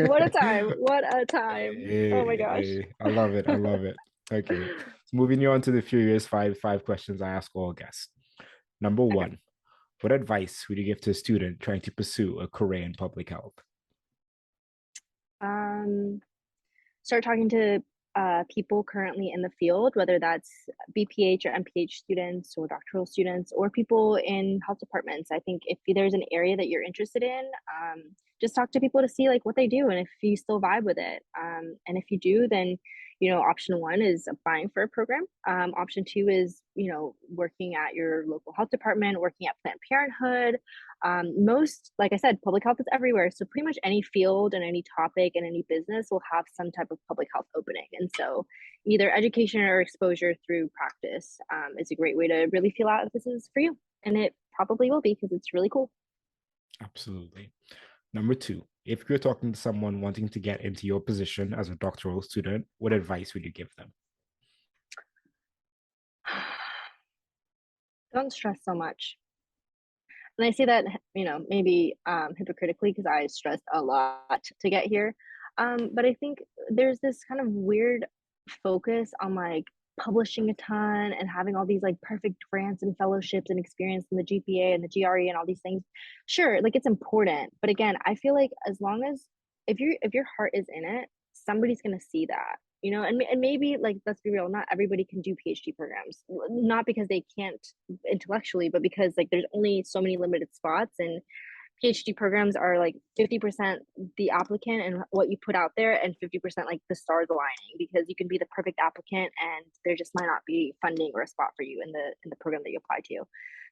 Speaker 1: What a time. What a time. Oh my gosh.
Speaker 2: I love it. I love it. Okay. So moving on to the Furious five questions I ask all guests. Number
Speaker 1: Okay.
Speaker 2: one, what advice would you give to a student trying to pursue a career in public health?
Speaker 1: Um, Start talking to people currently in the field, whether that's BPH or MPH students or doctoral students or people in health departments. I think if there's an area that you're interested in, just talk to people to see like what they do and if you still vibe with it. And if you do, then option one is applying for a program. Option two is working at your local health department, working at Planned Parenthood. Most, like I said, public health is everywhere. So pretty much any field and any topic and any business will have some type of public health opening. And so either education or exposure through practice is a great way to really feel out if this is for you. And it probably will be because it's really cool.
Speaker 2: Absolutely. Number two, if you're talking to someone wanting to get into your position as a doctoral student, what advice would you give them?
Speaker 1: Don't stress so much. And I say that, maybe hypocritically because I stressed a lot to get here. But I think there's this kind of weird focus on like publishing a ton and having all these like perfect grants and fellowships and experience in the GPA and the GRE and all these things. Sure, like it's important, but again, I feel like as long as if your heart is in it, somebody's gonna see that. And maybe like let's be real, not everybody can do PhD programs, not because they can't intellectually, but because like there's only so many limited spots, and PhD programs are like 50% the applicant and what you put out there, and 50% like the stars aligning, because you can be the perfect applicant and there just might not be funding or a spot for you in the program that you apply to.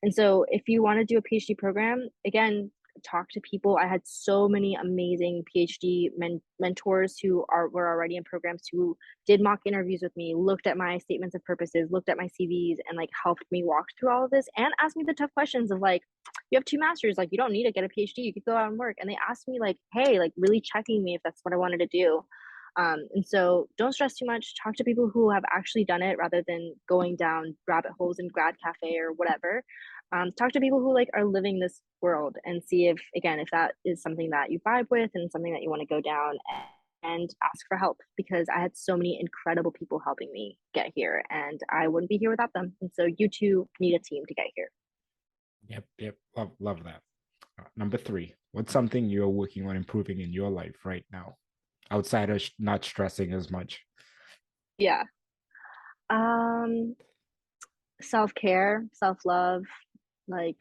Speaker 1: And so if you want to do a PhD program, again, talk to people. I had so many amazing PhD mentors who were already in programs, who did mock interviews with me, looked at my statements of purposes, looked at my CVs, and like helped me walk through all of this and asked me the tough questions of like, you have 2 masters, like you don't need to get a PhD, you could go out and work. And they asked me like, hey, like really checking me if that's what I wanted to do. And so don't stress too much. Talk to people who have actually done it rather than going down rabbit holes in grad cafe or whatever. Talk to people who like are living this world and see if, again, if that is something that you vibe with and something that you want to go down, and ask for help, because I had so many incredible people helping me get here and I wouldn't be here without them. And so you too need a team to get here.
Speaker 2: Yep. Love that. Number three, what's something you're working on improving in your life right now, outside of not stressing as much?
Speaker 1: Yeah. Self-care, self-love, like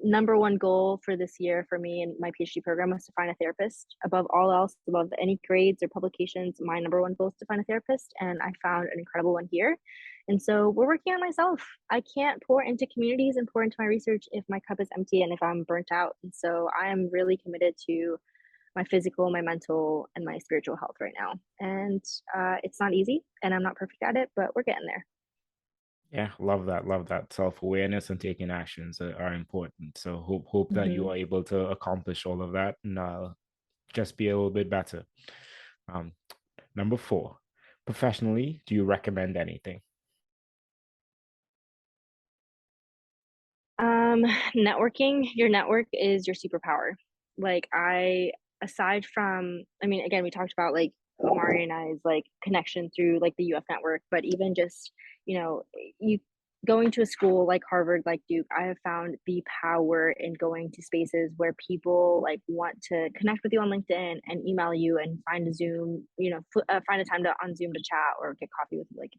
Speaker 1: Number one goal for this year for me and my PhD program was to find a therapist. Above all else, above any grades or publications, my number one goal is to find a therapist, and I found an incredible one here. And so we're working on myself. I can't pour into communities and pour into my research if my cup is empty and if I'm burnt out. And so I am really committed to my physical, my mental, and my spiritual health right now. And it's not easy, and I'm not perfect at it, but we're getting there.
Speaker 2: Yeah, love that. Love that. Self-awareness and taking actions are important. So hope that you are able to accomplish all of that and just be a little bit better. Number 4, professionally, do you recommend anything?
Speaker 1: Networking, your network is your superpower. Like aside from, I mean, again, we talked about like Omari and I's like connection through like the UF network, but even just, you going to a school like Harvard, like Duke, I have found the power in going to spaces where people like want to connect with you on LinkedIn and email you and find a Zoom, find a time to on Zoom to chat or get coffee with you. Like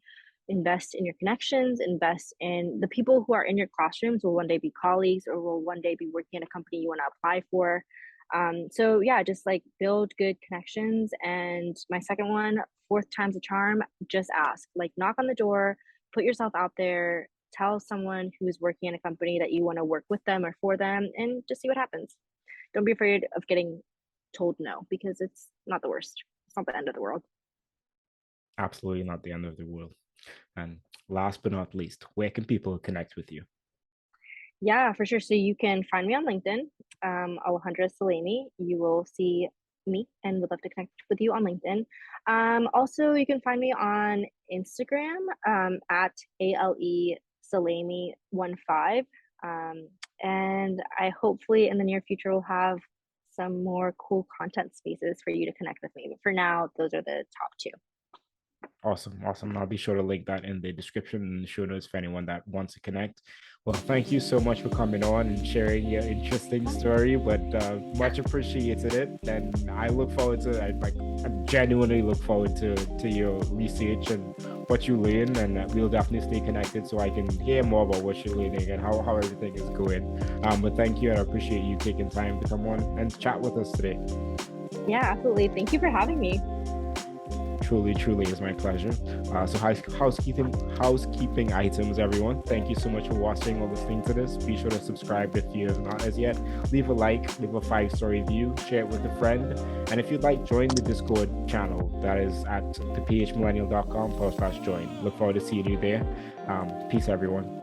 Speaker 1: invest in your connections, invest in the people who are in your classrooms will one day be colleagues or will one day be working in a company you want to apply for. So yeah, just like build good connections. And my second one, fourth time's a charm, just ask, like knock on the door, put yourself out there, tell someone who's working in a company that you want to work with them or for them, and just see what happens. Don't be afraid of getting told no, because it's not the worst. It's not the end of the world.
Speaker 2: Absolutely not the end of the world. And last but not least, where can people connect with you?
Speaker 1: Yeah, for sure. So you can find me on LinkedIn, Alejandra Salemi. You will see me and would love to connect with you on LinkedIn. Also, you can find me on Instagram at ALE Salemi15. And I hopefully in the near future will have some more cool content spaces for you to connect with me. But for now, those are the top two.
Speaker 2: Awesome. I'll be sure to link that in the description and the show notes for anyone that wants to connect. Well, thank you so much for coming on and sharing your interesting story, but much appreciated it. And I look forward to, I genuinely look forward to your research and what you learn, and we'll definitely stay connected so I can hear more about what you're learning and how everything is going. But thank you, and I appreciate you taking time to come on and chat with us today.
Speaker 1: Yeah, absolutely. Thank you for having me.
Speaker 2: Truly is my pleasure. So housekeeping items, everyone. Thank you so much for watching or listening to this. Be sure to subscribe if you have not as yet. Leave a like, leave a 5-star review, share it with a friend. And if you'd like, join the Discord channel. That is at thephmillennial.com/join. Look forward to seeing you there. Peace, everyone.